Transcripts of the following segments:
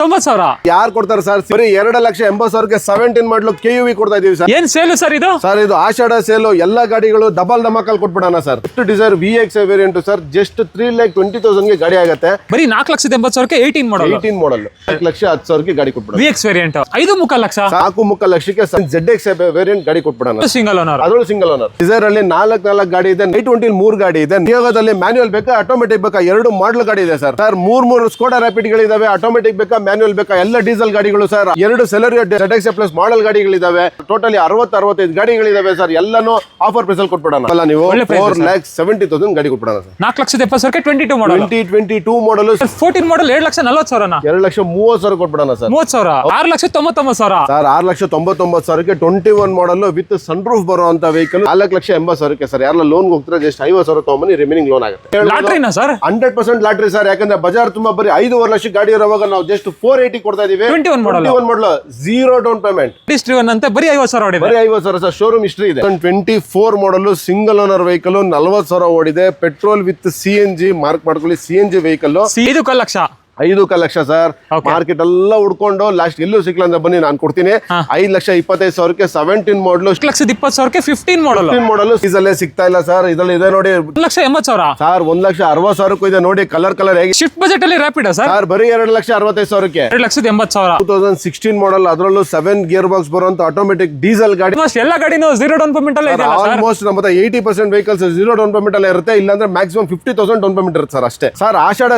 90,000 ಯಾರು ಕೊಡ್ತಾರೆ ಸರ್? ಬರೀ 2,80,000ಕ್ಕೆ 17 ಮಾಡಲು KUV ಕೊಡ್ತಾ ಇದೀವಿ ಸರ್. ಏನ್ ಸೇಲು ಸರ್ ಇದು? ಸರ್ ಇದು ಆಷಾಢ ಸೇಲು ಎಲ್ಲಾ ಗಾಡಿಗಳು ಡಬಲ್ ಧಮಾಕಲ್ ಕೊಟ್ಬಿಡೋಣ sir. Dzire VX variant sir, just 3,20,000ಗೆ ಗಾಡಿ ಆಗುತ್ತೆ. ಬರೀ 4,80,000ಕ್ಕೆ 18 ಮಾಡಲ್ 18 ಮಾಡಲ್ 4,10,000ಗೆ ಗಾಡಿ ಕೊಟ್ಬಿಡೋಣ. VX ವೇರಿಯಂಟ್ 5.3 ಲಕ್ಷ 4.3 ಲಕ್ಷಕ್ಕೆ ZX ವೇರಿಯಂಟ್ ಗಾಡಿ ಕೊಟ್ಬಿಡೋಣ. ಸಿಂಗಲ್ ಓನರ್, ಅದರಲ್ಲೂ ಸಿಂಗಲ್ ಓನರ್. ಡಿಸೈರ್ ಅಲ್ಲಿ 4 ಗಾಡಿ ಇದೆ, 920 3 ಗಾಡಿ ಇದೆ. ನಿಯೋಗದಲ್ಲಿ ಮ್ಯಾನ್ಯುಯಲ್ ಬೇಕಾ ಆಟೋಮೆಟಿಕ್ ಬೇಕಾ 2 ಮಾಡಲ್ ಗಾಡಿ ಇದೆ ಸರ್. ಸರ್ 3 ಸ್ಕೋಡಾ ರ್ಯಾಪಿಡ್ ಗಳಿದಾವೆ. ಆಟೋಮೆಟಿಕ್ ಬೇಕಾ ಮ್ಯಾನ್ಯುಯಲ್ ಬೇಕಾ ಎಲ್ಲ ಡೀಸೆಲ್ ಗಾಡಿಗಳು sir. 2 Celerio ZX plus model ಗಾಡಿಗಳಿದಾವೆ. ಟೋಟಲಿ 60-65 ಗಾಡಿಗಳಿದಾವೆ ಸರ್. ಎಲ್ಲಾನು ಆಫರ್ ಪ್ರೈಸ್ ಅಲ್ಲಿ ಕೊಟ್ಬಿಡೋಣ. ಅಲ್ಲ ನೀವು 4,70,000 ಗಾಡಿ ಕೊಟ್ಬಿಡೋಣ ಸರ್. 4,70,000ಕ್ಕೆ 22 ಮಾಡಲ್ 2022 ಮಾಡಲ್ 14 ಮಾಡಲ್ 2,40,000 2,30,000 ಕೊಟ್ಬಿಡೋಣ ಸರ್. 30,000 6,99,000 ಸರ್ 6,99,000ಕ್ಕೆ 21 ಮಾಡಲ್ ವಿತ್ ಸನ್ ರೂಫ್ ಬರುವಂತ ವೆಹಿಕಲ್ 4,80,000ಕ್ಕೆ ಸರ್. ಯಾರೆಲ್ಲ ಲೋನ್ ಹೋಗ್ತಾರೆ ಜಸ್ಟ್ 50,000 ತಗೊಂಬನ್ನಿ, ರಿಮೈನಿಂಗ್ ಲೋನ್ ಆಗುತ್ತೆ. ಲಾಟ್ರಿನಾ ಸರ್? 100% lottery sir. ಯಾಕಂದ್ರೆ ಬಜಾರ್ ತುಂಬಾ ಬರೀ 5.5 ಲಕ್ಷ ಗಾಡಿ ಇರುವಾಗ ನಾವು ಜಸ್ಟ್ 480 ಕೊಡ್ತಾ ಇದೀವಿ. 21 ಮಾಡಲ್ 0 ಡೌನ್ ಪೇಮೆಂಟ್ ಡಿಸ್ಟ್ರಿವನ್ ಅಂತ ಬರೀ 50,000 ಓಡಿದೆ. ಬರೀ 50,000 ಸರ್. ಶೋರೂಮ್ ಹಿಸ್ಟ್ರಿ ಇದೆ. 24 ಮಾಡಲ್ ಸಿಂಗಲ್ ಓನರ್ ವೆಹಿಕಲ್ 40,000 ಓಡಿದೆ. ಪೆಟ್ರೋಲ್ ವಿತ್ CNG ಮಾರ್ಕ್ ಮಾಡ್ಕೊಳ್ಳಿ. CNG vehicle 5 lakh 5 lakh sir. Market ಎಲ್ಲ ಹುಡ್ಕೊಂಡು ಲಾಸ್ಟ್ ಎಲ್ಲೂ ಸಿಕ್ಲ ಅಂದ್ರೆ ಬನ್ನಿ ನಾನು ಕೊಡ್ತೀನಿ. 5,25,000ಕ್ಕೆ 17 ಮಾಡಲ್ 1,20,000ಕ್ಕೆ 15 ಮಾಡಲ್ ಇದಲ್ಲೇ ಸಿಗ್ತಾ ಇಲ್ಲ ಸರ್. ಇದ್ರಲ್ಲಿ ಇದೆ ನೋಡಿ 1,80,000 ಸರ್. 1,60,000ಕ್ಕೂ ಇದೆ ನೋಡಿ. ಕಲರ್ ಹೇಗೆ ಶಿಫ್ಟ್ ಬಜೆಟ್ ಅಲ್ಲಿ ರ್ಯಾಪಿಡ್ ಸರ್. ಸರ್ ಬರೀ 2,65,000ಕ್ಕೆ 2,80,000 2016 ಮಾಡಲ್. ಅದರಲ್ಲೂ 7 ಗೇರ್ ಬಾಕ್ಸ್ ಬರುವಂತ ಆಟೋಮೆಟಿಕ್ ಡೀಸೆಲ್ ಗಾಡಿ. ಎಲ್ಲ ಗಾಡಿನೂ 0 ಡೌನ್ ಪೇಮೆಂಟ್ ಅಲ್ಲೇ ಇದೆ ಆಲ್ಮೋಸ್ಟ್ ನಮ್ಮ 80% ವೆಹಿಕಲ್ಸ್ 0 ಡೌನ್ ಪೇಮೆಂಟ್ ಅಲ್ಲೇ ಇರುತ್ತೆ. ಇಲ್ಲಾಂದ್ರೆ ಮ್ಯಾಕ್ಸಿಮಮ್ 50,000 ಡೌನ್ ಪೇಮೆಂಟ್ ಇರುತ್ತೆ ಸರ್ ಅಷ್ಟೇ. ಸರ್ ಆಷಾಢ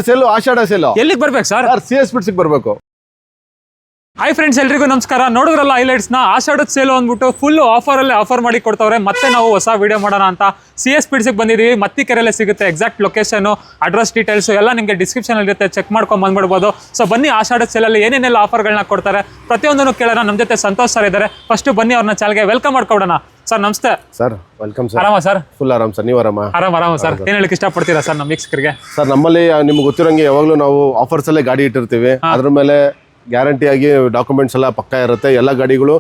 ಸೇಲು ಎಲ್ಲಿಗೆ ಬರ್ಬೇಕು ಸರ್? CS ಬಿಡ್ಸಿಗೆ ಬರ್ಬೇಕು. ಹಾಯ್ ಫ್ರೆಂಡ್ಸ್, ಎಲ್ರಿಗೂ ನಮಸ್ಕಾರ. ನೋಡಿದ್ರಲ್ಲ ಹೈಲೈಟ್ಸ್ ನ ಆಷಾಢದ ಸೇಲು ಅಂದ್ಬಿಟ್ಟು ಫುಲ್ ಆಫರ್ ಮಾಡಿ ಕೊಡ್ತವ್ರೆ. ಮತ್ತೆ ನಾವು ಹೊಸ ವಿಡಿಯೋ ಮಾಡೋಣ ಅಂತ CS ಬಿಡ್ಸಿಗೆ ಬಂದಿದ್ದೀವಿ. ಮತ್ತಿಕೆರೆಲ್ಲೇ ಸಿಗುತ್ತೆ. ಎಕ್ಸಾಕ್ಟ್ ಲೊಕೇಶನ್, ಅಡ್ರೆಸ್ ಡೀಟೇಲ್ಸ್ ಎಲ್ಲ ನಿಮಗೆ ಡಿಸ್ಕ್ರಿಪ್ಷನ್ ಅಲ್ಲಿ ಇರುತ್ತೆ, ಚೆಕ್ ಮಾಡ್ಕೊಂಡು ಬಂದ್ಬಿಡ್ಬೋದು. ಸೊ ಬನ್ನಿ ಆಷಾಢದ ಸೇಲಲ್ಲಿ ಏನೇನೆಲ್ಲ ಆಫರ್ಗಳನ್ನ ಕೊಡ್ತಾರೆ ಪ್ರತಿಯೊಂದನ್ನು ಕೇಳೋಣ. ನಮ್ಮ ಜೊತೆ ಸಂತೋಷ್ ಸರ್ ಇದ್ದಾರೆ. ಫಸ್ಟ್ ಬನ್ನಿ ಅವ್ರನ್ನ ಚಾಲ್ಗೆ ವೆಲ್ಕಮ್ ಮಾಡ್ಕೊಡೋಣ. ಸರ್ ನಮಸ್ತೆ. Sir welcome sir. ಆರಾಮ ಸರ್? ಫುಲ್ ಆರಾಮ್ ಸರ್. ನೀವು ಆರಾಮ ಸರ್. ಏನ್ ಹೇಳಕ್ ಇಷ್ಟಪಡ್ತೀರಾ ಸರ್ ನಮ್ಮ ವೀಕ್ಷಕರಿಗೆ? ಸರ್ ನಮ್ಮಲ್ಲಿ ನಿಮ್ಗೆ ಗೊತ್ತಿರೋಂಗೆ ಯಾವಾಗಲೂ ನಾವು ಆಫರ್ಸ್ ಅಲ್ಲೇ ಗಾಡಿ ಇಟ್ಟಿರ್ತೀವಿ. ಅದ್ರ ಮೇಲೆ ಗ್ಯಾರಂಟಿ ಆಗಿ ಡಾಕ್ಯುಮೆಂಟ್ಸ್ ಎಲ್ಲ ಪಕ್ಕ ಇರುತ್ತೆ. ಎಲ್ಲ ಗಾಡಿಗಳು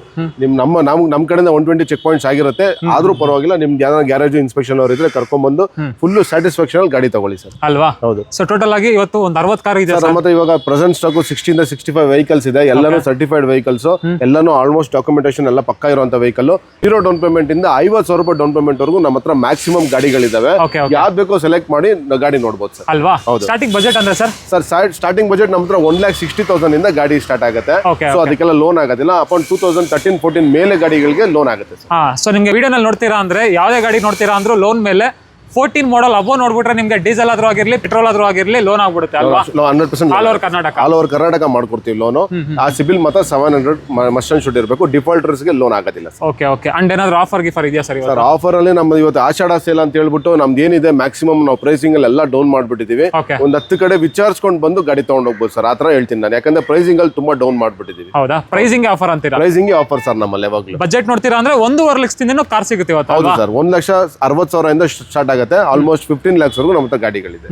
ನಮ್ಮ ಕಡೆಯಿಂದ 120 ಚೆಕ್ ಪಾಯಿಂಟ್ಸ್ ಆಗಿರುತ್ತೆ. ಆದ್ರೂ ಪರವಾಗಿಲ್ಲ, ನಿಮ್ಗೆ ಯಾರು ಗ್ಯಾರೇಜ್ ಇನ್ಸ್ಪೆಕ್ಷನ್ ಅವ್ರು ಇದ್ರೆ ಕರ್ಕೊಂಡ್ ಬಂದು ಫುಲ್ ಸ್ಯಾಟಿಸ್ಫ್ಯಾಕ್ಷನ್ ಗಾಡಿ ತಗೊಳ್ಳಿ ಸರ್. ಅಲ್ವಾ? ಹೌದು. ಸೊ ಟೋಟಲ್ ಆಗಿ ಇವತ್ತು ಒಂದು 60 ಕಾರ್ ಇದೆ ಸರ್. ಮತ್ತೆ ಇವಾಗ ಪ್ರೆಸೆಂಟ್ ಸ್ಟಾಕ್ 60 ಇಂದ 65 ವೆಹಿಕಲ್ಸ್ ಇದೆ. ಎಲ್ಲಾನು ಸರ್ಟಿಫೈಡ್ ವೆಹಿಕಲ್ಸ್, ಎಲ್ಲಾನು ಆಲ್ಮೋಸ್ಟ್ ಡಾಕ್ಯುಮೆಂಟೇಶನ್ ಎಲ್ಲ ಪಕ್ಕ ಇರುವಂತ ವೆಹಿಕಲ್. 0 ಡೌನ್ ಪೇಮೆಂಟ್ ಇಂದ 50,000 ರೂಪಾಯಿ ಡೌನ್ ಪೇಮೆಂಟ್ ವರೆಗೂ ನಮ್ಮ ಹತ್ರ ಮ್ಯಾಕ್ಸಿಮಮ್ ಗಾಡಿಗಳಿದಾವೆ. ಯಾವ್ದು ಬೇಕೋ ಸೆಲೆಕ್ಟ್ ಮಾಡಿ ಗಾಡಿ ನೋಡಬಹುದು ಸರ್. ಅಲ್ವಾ? ಸ್ಟಾರ್ಟಿಂಗ್ ಬಜೆಟ್ ಅಂದ್ರೆ ಸರ್? ಸರ್ ಸ್ಟಾರ್ಟಿಂಗ್ ಬಜೆಟ್ ನಮ್ಮ ಹತ್ರ 1,60,000 ಇಂದ ಗಾಡಿ ಸ್ಟಾರ್ಟ್ ಆಗುತ್ತೆ. ಸೊ ಅದಕ್ಕೆಲ್ಲ ಲೋನ್ ಆಗೋದಿಲ್ಲ. ಅಪೌಂಟ್ 2013-14 ಮೇಲೆ ಗಾಡಿಗಳಿಗೆ ಲೋನ್ ಆಗುತ್ತೆ. ಸೊ ನಿಮ್ಗೆ ವಿಡಿಯೋನಲ್ಲಿ ನೋಡ್ತೀರಾ ಅಂದ್ರೆ ಯಾವುದೇ ಗಾಡಿ ನೋಡ್ತೀರಾ ಅಂದ್ರೂ ಲೋನ್ ಮೇಲೆ 14 ಮಾಡಲ್ ಅಬೋ ನೋಡ್ಬಿಟ್ರೆ ನಿಮ್ಗೆ ಡೀಸೆಲ್ ಆದ್ರೂ ಆಗಿರ್ಲಿ, ಪೆಟ್ರೋಲ್ ಆದ್ರೂ ಆಗಿರ್ಲಿ ಲೋನ್ ಆಗ್ಬಿಡುತ್ತೆ ಅಲ್ವಾ? 100% ಆಲ್ ಓವರ್ ಕರ್ನಾಟಕ ಮಾಡ್ಕೊಡ್ತೀವಿ ಲೋನು. ಆ ಸಿಬಿಲ್ ಮಾತ್ರ 700 ಮಸ್ಟ್ ಅಂಡ್ ಶುಡ್ ಇರಬೇಕು. ಡಿಫಾಲ್ಟರ್ಸ್ ಗೆ ಲೋನ್ ಆಗೋದಿಲ್ಲ. ಓಕೆ. ಅಂಡ್ ಏನಾದ್ರು ಆಫರ್ ಇದೆಯಾ ಸರ್? ಸರ್ ಆಫರ್ ಅಲ್ಲಿ ನಮ್ದು ಇವತ್ತು ಆಷಾಢ ಸೇಲ್ ಅಂತ ಹೇಳ್ಬಿಟ್ಟು ನಮ್ದು ಏನಿದೆ ಮ್ಯಾಕ್ಸಿಮಮ್ ನಾವು ಪ್ರೈಸಿಂಗ್ ಅಲ್ಲಿ ಎಲ್ಲ ಡೌನ್ ಮಾಡ್ಬಿಟ್ಟಿದೀವಿ. ಒಂದ್ 10 ಕಡೆ ವಿಚಾರಿಸ್ಕೊಂಡು ಬಂದು ಗಾಡಿ ತಗೊಂಡ್ ಹೋಗ್ಬೋದು ಸರ್. ಆತರ ಹೇಳ್ತೀನಿ ನಾನು. ಯಾಕಂದ್ರೆ ಪ್ರೈಸಿಂಗ್ ಅಲ್ಲಿ ತುಂಬಾ ಡೌನ್ ಮಾಡ್ಬಿಟ್ಟಿದೀವಿ. ಹೌದಾ? ಪ್ರೈಸಿಂಗ್ ಆಫರ್ ಅಂತೀರಾ? ಪ್ರೈಸಿಂಗ್ ಆಫರ್ ಸರ್ ನಮ್ಮಲ್ಲಿ ಯಾವಾಗಲೂ. ಬಜೆಟ್ ನೋಡ್ತೀರಾ ಅಂದ್ರೆ 1.5 ಲಕ್ಷದಿಂದ ಕಾರ್ ಸಿಗುತ್ತೆ ಇವತ್ತು. ಹೌದು ಸರ್. 1,60,000 ಇಂದ ಸ್ಟಾರ್ಟ್ ಆಗುತ್ತೆ. ಆಲ್ಮೋಸ್ಟ್ 15 lakhs ವರೆಗೂ ನಮ್ಮ ಹತ್ರ ಗಾಡಿಗಳಿದೆ.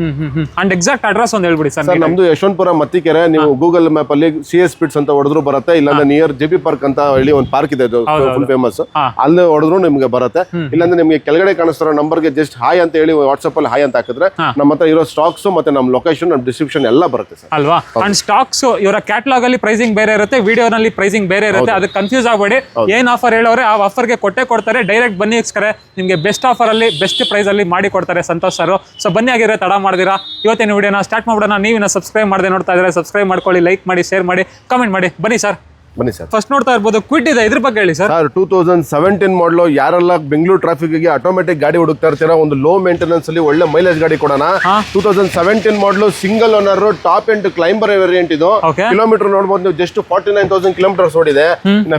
ಅಂಡ್ ಎಕ್ಸಾಕ್ಟ್ ಅಡ್ರೆಸ್ ಒಂದು ಹೇಳ್ಬಿಡಿ ಸರ್. ನಮ್ದು ಯಶವಂತಪುರ ಮತ್ತಿಕೆರೆ. ನೀವು ಗೂಗಲ್ ಮ್ಯಾಪ್ ಅಲ್ಲಿ CS ಬಿಟ್ಸ್ ಅಂತ ಹೊಡೆದ್ರು ಬರುತ್ತೆ. ಇಲ್ಲಾಂದ್ರೆ ನಿಯರ್ JP ಪಾರ್ಕ್ ಅಂತ ಹೇಳಿ ಒಂದು ಪಾರ್ಕ್ ಇದೆ, ಫುಲ್ ಫೇಮಸ್. ಅಲ್ಲಿ ಹೊಡೆದ್ರು ನಿಮ್ಗೆ ಬರುತ್ತೆ. ಇಲ್ಲಾಂದ್ರೆ ನಿಮ್ಗೆ ಕೆಳಗಡೆ ಕಾಣಿಸ್ತಿರೋ ನಂಬರ್ಗೆ ಜಸ್ಟ್ ಹಾಯ್ ಅಂತ ಹೇಳಿ ವಾಟ್ಸ್ಆಪ್ ಅಲ್ಲಿ ಹಾಯ್ ಅಂತ ಹಾಕಿದ್ರೆ ನಮ್ಮ ಹತ್ರ ಇರೋ ಸ್ಟಾಕ್ಸ್ ಮತ್ತೆ ನಮ್ಮ ಲೊಕೇಶನ್, ನಮ್ಮ ಡಿಸ್ಕ್ರಿಪ್ಷನ್ ಎಲ್ಲ ಬರುತ್ತೆ ಸರ್. ಅಲ್ವಾ? ಅಂಡ್ ಸ್ಟಾಕ್ಸ್ ಇವರ ಕ್ಯಾಟಲಾಗ್ ಅಲ್ಲಿ ಪ್ರೈಸಿಂಗ್ ಬೇರೆ ಇರುತ್ತೆ, ವಿಡಿಯೋನಲ್ಲಿ ಪ್ರೈಸಿಂಗ್ ಬೇರೆ ಇರುತ್ತೆ. ಅದಕ್ಕೆ ಕನ್ಫ್ಯೂಸ್ ಆಗಬೇಡಿ. ಏನ್ ಆಫರ್ ಹೇಳೋರೆ ಆ ಆಫರ್ಗೆ ಕೊಡ್ತಾರೆ. ಡೈರೆಕ್ಟ್ ಬನ್ನಿ ವೀಕ್ಷಕರೇ, ನಿಮ್ಗೆ ಬೆಸ್ಟ್ ಆಫರ್ ಅಲ್ಲಿ ಬೆಸ್ಟ್ ಪ್ರೈಸ್ ಅಲ್ಲಿ ಮಾಡಿ ಕೊಡ್ತಾರೆ ಸಂತೋಷ್ ಸರ್. ಸೊ ಬನ್ನಿ ಆಗಿದ್ರೆ ತಡ ಮಾಡಿದಿರಾ. ಇವತ್ತಿನ ವಿಡಿಯೋನ ಸ್ಟಾರ್ಟ್ ಮಾಡೋಣ. ನೀವಿನ ಸಬ್ಸ್ಕ್ರೈಬ್ ಮಾಡದೆ ನೋಡ್ತಾ ಇದ್ರೆ ಸಬ್ಸ್ಕ್ರೈಬ್ ಮಾಡ್ಕೊಳ್ಳಿ, ಲೈಕ್ ಮಾಡಿ, ಶೇರ್ ಮಾಡಿ, ಕಮೆಂಟ್ ಮಾಡಿ. ಬನ್ನಿ ಸರ್. ಫಸ್ಟ್ ನೋಡ್ತಾ ಇರ್ಬೋದು ಕ್ವಿಡ್ ಇದೆ. ಇದ್ರ ಬಗ್ಗೆ ಹೇಳಿ ಸರ್. 2017 ಮಾಡಲು ಯಾರೆಲ್ಲ ಬೆಂಗಳೂರು ಟ್ರಾಫಿಕ್ ಗೆ ಆಟೋಮೆಟಿಕ್ ಗಾಡಿ ಹುಡುಕ್ತಾ ಇರ್ತೀರಾ, ಒಂದು ಲೋ ಮೇಂಟೆನೆನ್ಸ್ ಅಲ್ಲಿ ಒಳ್ಳೆ ಮೈಲೇಜ್ ಗಾಡಿ ಕೊಡೋಣ. 2017 ಮಾಡಲು single owner top end climber variant ಇದು. ಕಿಲೋಮೀಟರ್ ನೋಡಬಹುದು ನೀವು, ಜಸ್ಟ್ 49,000 ಕಿಲೋಮೀಟರ್ಸ್ ಓಡಿದೆ.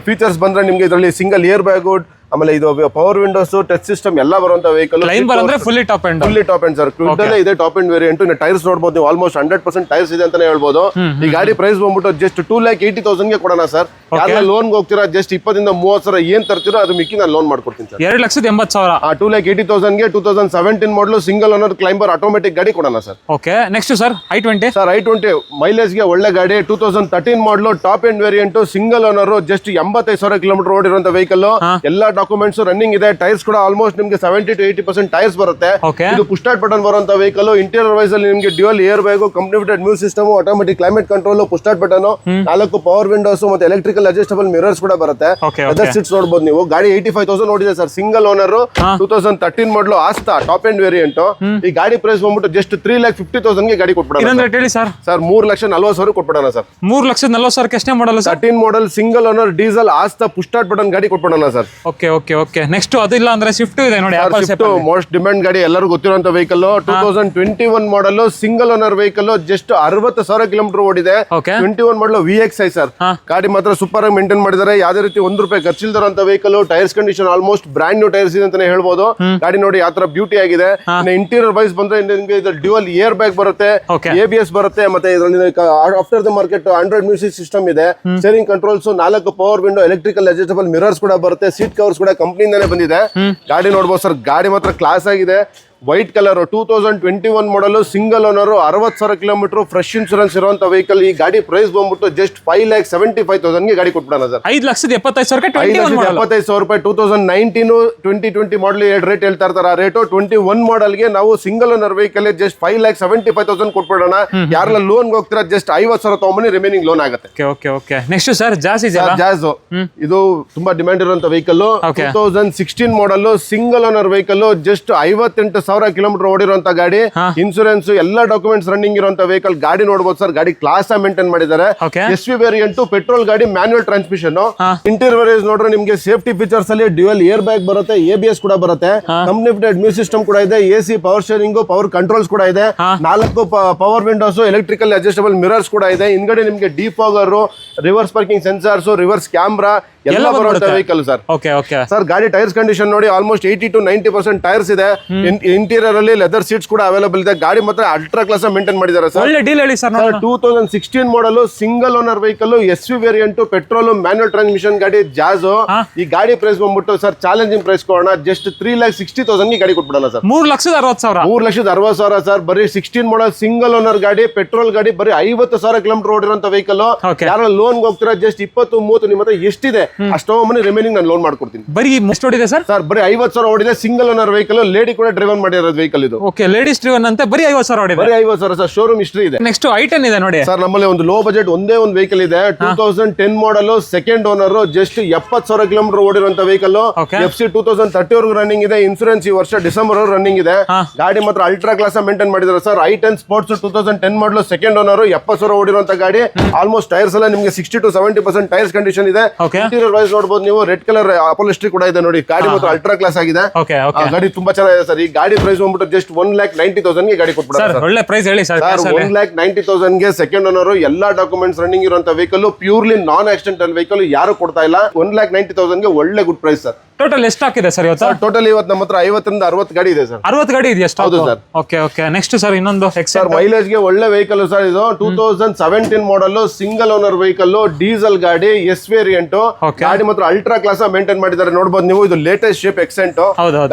ಫೀಚರ್ಸ್ ಬಂದ್ರೆ ನಿಮ್ಗೆ ಇದರಲ್ಲಿ ಸಿಂಗಲ್ ಏರ್ ಬ್ಯಾಗ್, ಆಮೇಲೆ ಇದು ಪವರ್ ವಿಂಡೋಸ್, ಟಚ್ ಸಿಸ್ಟಮ್ ಎಲ್ಲ ಬರುವಂತ ವೆಹಿಕಲ್. ಅಂದ್ರೆ fully top end sir. Kwid ಇದೆ ಟಾಪ್ ಎಂಡ್ ವೇರಿಯಂಟ್. ಟೈರ್ಸ್ ನೋಡಬಹುದು ನೀವು, ಆಲ್ಮೋಸ್ಟ್ 100% ಟೈರ್ಸ್ ಇದೆ ಅಂತಾನೆ ಹೇಳ್ಬೋದು. ಈ ಗಾಡಿ ಪ್ರೈಸ್ ಬಂದ್ಬಿಟ್ಟು ಜಸ್ಟ್ 2,80,000 ಗೆ ಕೊಡೋಣ ಸರ್. ಯಾರೆಲ್ಲ ಲೋನ್ ಹೋಗ್ತೀರಾ ಜಸ್ಟ್ 20 ಇಂದ 30,000 ಏನ್ ತರ್ತೀರೋ ಅದು ಮಿಕ್ಕಿ ನಾನು ಲೋನ್ ಮಾಡ್ಕೊಡ್ತೀನಿ ಸರ್. 2,80,000 2,80,000 ಗೆ 2017 ಮಾಡಲು ಸಿಂಗಲ್ ಓನರ್ ಕ್ಲೈಂಬರ್ ಆಟೋಮೆಟಿಕ್ ಗಾಡಿ ಕೊಡೋಣ sir. Okay. Next sir i20. Sir i20 mileage ಗೆ ಒಳ್ಳೆ ಗಾಡಿ. 2013 model top end variant, single owner, just 85,000 kilometre ಓಡಿರುವಂತ ವೆಹಿಕಲ್. ಎಲ್ಲ ಡಾಕ್ಯುಮೆಂಟ್ಸ್ ರನ್ನಿಂಗ್ ಇದೆ. ಟೈರ್ಸ್ ಕೂಡ ಆಲ್ಮೋಸ್ಟ್ ನಿಮಗೆ 70 to 80% ಟೈರ್ಸ್ ಬರುತ್ತೆ. ಓಕೆ ಇದು ಪುಷ್ ಸ್ಟಾರ್ಟ್ ಬಟನ್ ಬರುವಂತ ವೆಹಿಕಲ್. ಇಂಟೀರಿಯರ್ ವೈಸ್ ಅಲ್ಲಿ ನಿಮಗೆ dual air bag, company fitted music system, automatic climate control, push start button, 4 power windows ಮತ್ತೆ ಎಲೆಕ್ಟ್ರಿಕಲ್ ಅಡ್ಜಸ್ಟಬಲ್ ಮಿರರ್ಸ್ ಕೂಡ ಬರುತ್ತೆ. ಓಕೆ ಲೆದರ್ ಸೀಟ್ಸ್ ನೋಡಬಹುದು ನೀವು. ಗಾಡಿ 85,000 ನೋಡಿದೆ ಸರ್. ಸಿಂಗಲ್ ಓನರ್, 2013 ಮಾಡಲು ಆಸ್ತಾ ಟಾಪ್ ಎಂಡ್ ವೇರಿಯಂಟ್. ಈ ಗಾಡಿ ಪ್ರೈಸ್ ಬಂದ್ಬಿಟ್ಟು ಜಸ್ಟ್ 3,50,000 ಗೆ ಗಾಡಿ ಕೊಟ್ಬಿಡೋಣ ಇನ್ನೊಂದು ರೇಟ್ ಹೇಳಿ ಸರ್. Sir 3,40,000 ಕೊಟ್ಬಿಡೋಣ sir. 3,40,000 ಎಷ್ಟೇ ಮಾಡಲ್ಲ sir? 13 model single owner diesel Asta push start button ಗಾಡಿ ಕೊಟ್ಬಿಡೋಣ sir. Okay okay okay. Next ಅದಿಲ್ಲ ಅಂದ್ರೆ ಸ್ವಿಫ್ಟ್ ಇದೆ ನೋಡಿ. ಸ್ವಿಫ್ಟ್ ಮೋಸ್ಟ್ ಡಿಮ್ಯಾಂಡ್ ಗಾಡಿ, ಎಲ್ಲರೂ ಗೊತ್ತಿರುವಂತ vehicle. 2021 model single owner vehicle. Just 60,000 kilometre ಓಡಿದೆ. Okay 21 model VXI sir. ಗಾಡಿ ಮಾತ್ರ ಸೂಪರ್ ಆಗಿ ಮೇಂಟೈನ್ ಮಾಡಿದ್ದಾರೆ. ಯಾವ್ದೇ ರೀತಿ ₹1 ಖರ್ಚಿಲ್ದಿರುವಂತ vehicle. Tyres condition almost brand new tyres ಇದೆ ಅಂತಾನೆ ಹೇಳ್ಬೋದು. ಗಾಡಿ ನೋಡಿ ಯಾವ ತರ ಬ್ಯೂಟಿ ಆಗಿದೆ. ಇಂಟೀರಿಯರ್ ವೈಸ್ ಬಂದ್ರೆ ನಿಮಗೆ ಡ್ಯೂಯಲ್ ಏರ್ ಬ್ಯಾಗ್ ಬರುತ್ತೆ, ABS ಬರುತ್ತೆ, ಮತ್ತೆ ಇದರಲ್ಲಿ after the market Android music system ಇದೆ. Steering controls, 4 power window, electrical adjustable mirrors ಕೂಡ ಬರುತ್ತೆ. ಸೀಟ್ ಕವರ್ಸ್ ಕೂಡ ಕಂಪ್ನಿಯಿಂದಾನೇ ಬಂದಿದೆ. ಗಾಡಿ ನೋಡ್ಬೋದು ಸರ್. ಗಾಡಿ ಮಾತ್ರ ಕ್ಲಾಸ್ ಆಗಿದೆ. White colour 2021 model single owner, 60,000 kilometre, fresh insurance ಇರುವಂತ ವೆಹಿಕಲ್. ಈ ಗಾಡಿ ಪ್ರೈಸ್ ಬಂದ್ಬಿಟ್ಟು ಜಸ್ಟ್ 5,75,000 ಗೆ ಗಾಡಿ ಕೊಟ್ಬಿಡೋಣ ಸರ್. 5,75,000 5,75,000 ರೂಪಾಯಿ. 2019 2020 ಮಾಡಲ್ ರೇಟ್ ಹೇಳ್ತಾ ಇರ್ತಾರೆ. ಆ ರೇಟು 21 ಮಾಡಲ್ ಗೆ ನಾವು ಸಿಂಗಲ್ ಓನರ್ ವೆಹಿಕಲ್ ಜಸ್ಟ್ 5,75,000 ಕೊಟ್ಬಿಡೋಣ. ಯಾರೆಲ್ಲ ಲೋನ್ ಹೋಗ್ತೀರಾ ಜಸ್ಟ್ 50,000 ತಗೊಂಬನ್ನಿ, ರಿಮೈನಿಂಗ್ ಲೋನ್ ಆಗುತ್ತೆ. Okay okay okay. Next sir Jazz ಇದೆ. ಜಾಸ್ ಇದು ತುಂಬಾ ಡಿಮ್ಯಾಂಡ್ ಇರುವಂತ vehicle. 2016 model single owner vehicle. Just 58,000 kilometre ಓಡಿರುವಂತ ಗಾಡಿ. ಇನ್ಸೂರೆನ್ಸ್ ಎಲ್ಲ ಡಾಕ್ಯುಮೆಂಟ್ಸ್ ರನ್ನಿಂಗ್ ಇರುವಂತ ವೆಹಿಕಲ್. ಗಾಡಿ ನೋಡಬಹುದು ಸರ್. ಗಾಡಿ ಕ್ಲಾಸ್ ಮೇಂಟೈನ್ ಮಾಡಿದ್ದಾರೆ. SV ವೇರಿಯಂಟ್, ಪೆಟ್ರೋಲ್ ಗಾಡಿ, ಮ್ಯಾನ್ಯುಯಲ್ ಟ್ರಾನ್ಸ್ಮಿಷನ್. ಇಂಟೀರಿಯರ್ ನೋಡ್ರೆ ನಿಮಗೆ ಸೇಫ್ಟಿ ಫೀಚರ್ಸ್ ಅಲ್ಲಿ ಡ್ಯೂಯಲ್ ಏರ್ ಬ್ಯಾಗ್ ಬರುತ್ತೆ, ABS ಕೂಡ ಬರುತ್ತೆ, ಕಂಪ್ನಿ ಫಿಟೆಡ್ ಮ್ಯೂಸಿಕ್ ಸಿಸ್ಟಮ್ ಕೂಡ ಇದೆ, AC power steering, power controls ಕೂಡ ಇದೆ, 4 power windows, electrical adjustable mirrors ಕೂಡ ಇದೆ. ಹಿಂದ್ಗಡೆ ನಿಮಗೆ defogger, reverse parking sensors, reverse camera ಎಲ್ಲ ಬರುವಂತ vehicle sir. Okay okay sir ಗಾಡಿ ಟೈರ್ಸ್ ಕಂಡೀಷನ್ ನೋಡಿ. ಆಲ್ಮೋಸ್ಟ್ 80 to 90% ಟೈರ್ಸ್ ಇದೆ. ಇಂಟೀರಿಯರ್ ಅಲ್ಲಿ ಲೆದರ್ ಸೀಟ್ಸ್ ಕೂಡ ಅವೈಲೇಬಲ್ ಇದೆ. ಗಾಡಿ ಮಾತ್ರ ಅಲ್ಟ್ರಾ ಕ್ಲಾಸ್ ಮೇಂಟೈನ್ ಮಾಡಿದ್ದಾರೆ ಸರ್. ಒಳ್ಳೆ ಡೀಲ್ ಹೇಳಿ sir. 2016 model single owner vehicle, SV variant, petrol, manual transmission ಗಾಡಿ, ಜಾಜ್. ಈ ಗಾಡಿ ಪ್ರೈಸ್ ಬಂದ್ಬಿಟ್ಟು ಸರ್ ಚಾಲೆಂಜಿಂಗ್ ಪ್ರೈಸ್ ಕೊಡೋಣ. ಜಸ್ಟ್ 3,60,000 ಗೆ ಗಾಡಿ ಕೊಟ್ಬಿಡೋಣ ಸರ್. 3,60,000 3,60,000 ಸರ್. ಬರೀ 16 ಮಾಡಲ್ ಸಿಂಗಲ್ ಓನರ್ ಗಾಡಿ, ಪೆಟ್ರೋಲ್ ಗಾಡಿ, ಬರೀ 50,000 ಕಿಲೋಮೀಟರ್ ಓಡಿರುವಂತ ವೆಹಿಕಲ್. ಯಾರು ಲೋನ್ ಹೋಗ್ತೀರಾ ಜಸ್ಟ್ 20-30 ನಿಮ್ಮ ಹತ್ರ ಎಷ್ಟಿದೆ ಅಷ್ಟೋ ಮನಿ ರಿಮೈನಿಂಗ್ ನಾನು ಲೋನ್ ಮಾಡ್ಕೊಡ್ತೀನಿ. ಬರೀ ಎಷ್ಟು ಓಡಿದೆ ಸರ್? ಸರ್ ಬರೀ 50,000 ಓಡಿದೆ. Single owner vehicle. ಲೇಡಿ ಕೂಡ ಡ್ರೈವನ್ ಮಾಡಿರೋದು ವೆಹಿಕಲ್ ಇದು. ಓಕೆ ಲೇಡೀಸ್ ಡ್ರಿವನ್ ಅಂತ ಬರೀ 50,000 ಓಡಿದೆ. ಬರೀ 50,000 ಸರ್. ಶೋರೂಮ್ ಹಿಸ್ಟ್ರಿ ಇದೆ. ನೆಕ್ಸ್ಟ್ I10 ಇದೆ ನೋಡಿ ಸರ್. ನಮ್ಮಲ್ಲಿ ಒಂದು ಲೋ ಬಜೆಟ್ ಒಂದೇ ಒಂದು ವೆಹಿಕಲ್ ಇದೆ. 2010 model, second owner, just 70,000 kilometre ಓಡಿರುವಂತ ವೆಹಿಕಲ್. FC 2030 ವರೆಗೂ ರನ್ನಿಂಗ್ ಇದೆ. ಇನ್ಸೂರೆನ್ಸ್ ಈ ವರ್ಷ ಡಿಸೆಂಬರ್ ವರೆಗೂ ರನ್ನಿಂಗ್ ಇದೆ. ಗಾಡಿ ಮಾತ್ರ ಅಲ್ಟ್ರಾ ಕ್ಲಾಸ್ ಮೇಂಟೈನ್ ಮಾಡಿದ್ದಾರೆ sir. I10 sports 2010 model, second owner, 70,000 ಓಡಿರುವಂತ ಗಾಡಿ. ಆಲ್ಮೋಸ್ಟ್ ಟೈರ್ಸ್ ಎಲ್ಲ ನಿಮಗೆ 60 to 70% ಟೈರ್ಸ್ ಕಂಡೀಷನ್ ಇದೆ. ಇಂಟೀರಿಯರ್ ವೈಸ್ ನೋಡಬಹುದು ನೀವು. ರೆಡ್ ಕಲರ್ ಅಪೋಲಿಸ್ಟ್ರಿ ಕೂಡ ಇದೆ ನೋಡಿ. ಗಾಡಿ ಮಾತ್ರ ಅಲ್ಟ್ರಾ ಕ್ಲಾಸ್ ಆಗಿದೆ. ಗಾಡಿ ತುಂಬಾ ಚೆನ್ನಾಗಿದೆ ಸರ್. ಈ ಗಾಡಿ ಪ್ರೈಸ್ ಬಂದ್ಬಿಟ್ಟು ಜಸ್ಟ್ 1,90,000 ಗೆ ಗಾಡಿ ಕೊಟ್ಬಿಡ್ತಾರೆ ಸರ್. ಒಳ್ಳೆ ಪ್ರೈಸ್ ಹೇಳಿ ಸರ್. 1,90,000 ಗೆ ಸೆಕೆಂಡ್ ಓನರ್, ಎಲ್ಲಾ ಡಾಕ್ಯುಮೆಂಟ್ಸ್ ರನ್ನಿಂಗ್ ಇರುವಂತ vehicle, purely non accidental vehicle. ಯಾರು ಕೊಡ್ತಾ ಇಲ್ಲ. 1,90,000 ಗೆ ಒಳ್ಳೆ ಗುಡ್ ಪ್ರೈಸ್ ಸರ್. ಟೋಟಲ್ ಎಷ್ಟು ಹಾಕಿದೆ ಸರ್ ಇವತ್ತು? ಟೋಟಲ್ ಇವತ್ತು ನಮ್ಮ ಹತ್ರ 50 ರಿಂದ 60 ಗಾಡಿ ಇದೆ ಸರ್. 60 ಗಾಡಿ ಇದೆ. ಹೌದು sir. Okay okay. Next sir ಇನ್ನೊಂದು ಸರ್ ಮೈಲೇಜ್ ಗೆ ಒಳ್ಳೆ ವೆಹಿಕಲ್ ಸರ್ ಇದು. 2017 ಮಾಡಲ್ ಸಿಂಗಲ್ ಓನರ್ ವೆಹಿಕಲ್, ಡೀಸೆಲ್ ಗಾಡಿ, S ವೇರಿಯಂಟ್. ಗಾಡಿ ಮಾತ್ರ ಅಲ್ಟ್ರಾ ಕ್ಲಾಸ್ ಮೇಂಟೈನ್ ಮಾಡಿದ್ದಾರೆ. ನೋಡಬಹುದು ನೀವು. ಇದು ಲೇಟೆಸ್ಟ್ ಶೇಪ್ ಎಕ್ಸೆಂಟ್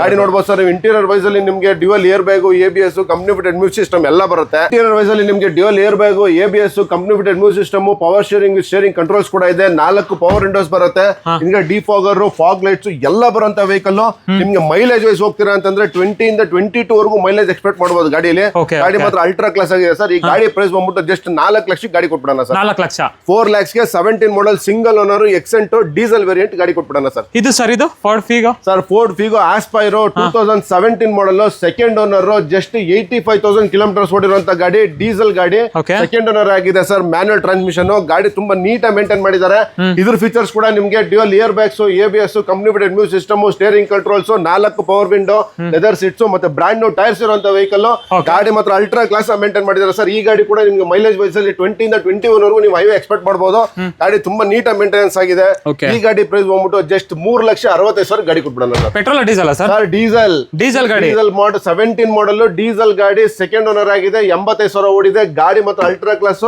ಗಾಡಿ ನೋಡಬಹುದು ಸರ್. ಇಂಟೀರಿಯರ್ ವೈಸ್ ಅಲ್ಲಿ ನಿಮಗೆ dual air bag, ABS, company fitted music system ಎಲ್ಲ ಬರುತ್ತೆ. ಇಂಟೀರಿಯರ್ ವೈಸ್ ಅಲ್ಲಿ ನಿಮಗೆ dual air bag, ABS, company fitted music system, power steering controls ಕೂಡ ಇದೆ. 4 ಪವರ್ ವಿಂಡೋಸ್ ಬರುತ್ತೆ. ನಿಮಗೆ ಡಿಫಾಗರ್, ಫಾಗ್ ಲೈಟ್ಸ್ ಎಲ್ಲ ಬರುವಂತ ವೆಹಿಕಲ್. ನಿಮ್ಗೆ ಮೈಲೇಜ್ ವೈಸ್ ಹೋಗ್ತೀರಾ ಅಂತಂದ್ರೆ 20 ಇಂದ 22 ವರೆಗೂ ಮೈಲೇಜ್ ಎಕ್ಸ್ಪೆಕ್ಟ್ ಮಾಡಬಹುದು ಗಾಡಿಯಲ್ಲಿ. ಗಾಡಿ ಮಾತ್ರ ಅಲ್ಟ್ರಾ ಕ್ಲಾಸ್ ಆಗಿದೆ ಸರ್. ಈ ಗಾಡಿ ಪ್ರೈಸ್ ಬಂದ್ಬಿಟ್ಟು ಜಸ್ಟ್ 4 ಲಕ್ಷಕ್ಕೆ ಗಾಡಿ ಕೊಟ್ಬಿಡೋಣ ಸರ್. 4 ಲಕ್ಷ. 4 lakhs ಗೆ 17 model single owner, Xcent, diesel variant ಗಾಡಿ ಕೊಟ್ಬಿಡೋಣ ಸರ್. ಇದು ಸರ್ ಇದು Ford Figo sir. Ford Figo Aspire 2017 model, second owner, just 85,000 kilometres ಓಡಿರುವಂತ ಗಾಡಿ, ಡೀಸೆಲ್ ಗಾಡಿ, ಸೆಕೆಂಡ್ ಓನರ್ ಆಗಿದೆ ಸರ್. Manual transmission. ಗಾಡಿ ತುಂಬಾ ನೀಟ್ ಆಗಿ ಮೇಂಟೈನ್ ಮಾಡಿದ್ದಾರೆ. ಇದ್ರ ಫೀಚರ್ಸ್ ಕೂಡ ನಿಮಗೆ dual air bags, ABS, company fitted music system, steering controls, 4 power window, leather seats, ಮತ್ತೆ ಬ್ರಾಂಡ್ ನ್ಯೂ ಟೈರ್ಸ್ ಇರುವಂತ ವೆಹಿಕಲ್. ಗಾಡಿ ಮಾತ್ರ ಅಲ್ಟ್ರಾ ಕ್ಲಾಸ್ ಮೇಂಟೈನ್ ಮಾಡಿದ್ದಾರೆ ಸರ್. ಈ ಗಾಡಿ ಕೂಡ ನಿಮಗೆ ಮೈಲೇಜ್ ವೈಸ್ ಅಲ್ಲಿ 20 ಇಂದ 21 ವರೆಗೂ ನೀವು ಹೈವೇ ಎಕ್ಸ್ಪೆಕ್ಟ್ ಮಾಡಬಹುದು. ಗಾಡಿ ತುಂಬಾ ನೀಟ್ ಆಗಿ ಮೇಂಟೆನೆನ್ಸ್ ಆಗಿದೆ. ಈ ಗಾಡಿ ಪ್ರೈಸ್ ಬಂದ್ಬಿಟ್ಟು ಜಸ್ಟ್ 3,65,000 ಗಾಡಿ ಕೊಟ್ಬಿಡೋಣ sir. Petrol diesel sir? Diesel ಗಾಡಿ. ಡೀಸೆಲ್ ಮಾಡಲ್ 17 ಮಾಡಲ್, ಡೀಸೆಲ್ ಗಾಡಿ, ಸೆಕೆಂಡ್ ಓನರ್ ಆಗಿದೆ. 85,000 ಓಡಿದೆ. ಗಾಡಿ ಮಾತ್ರ ultra class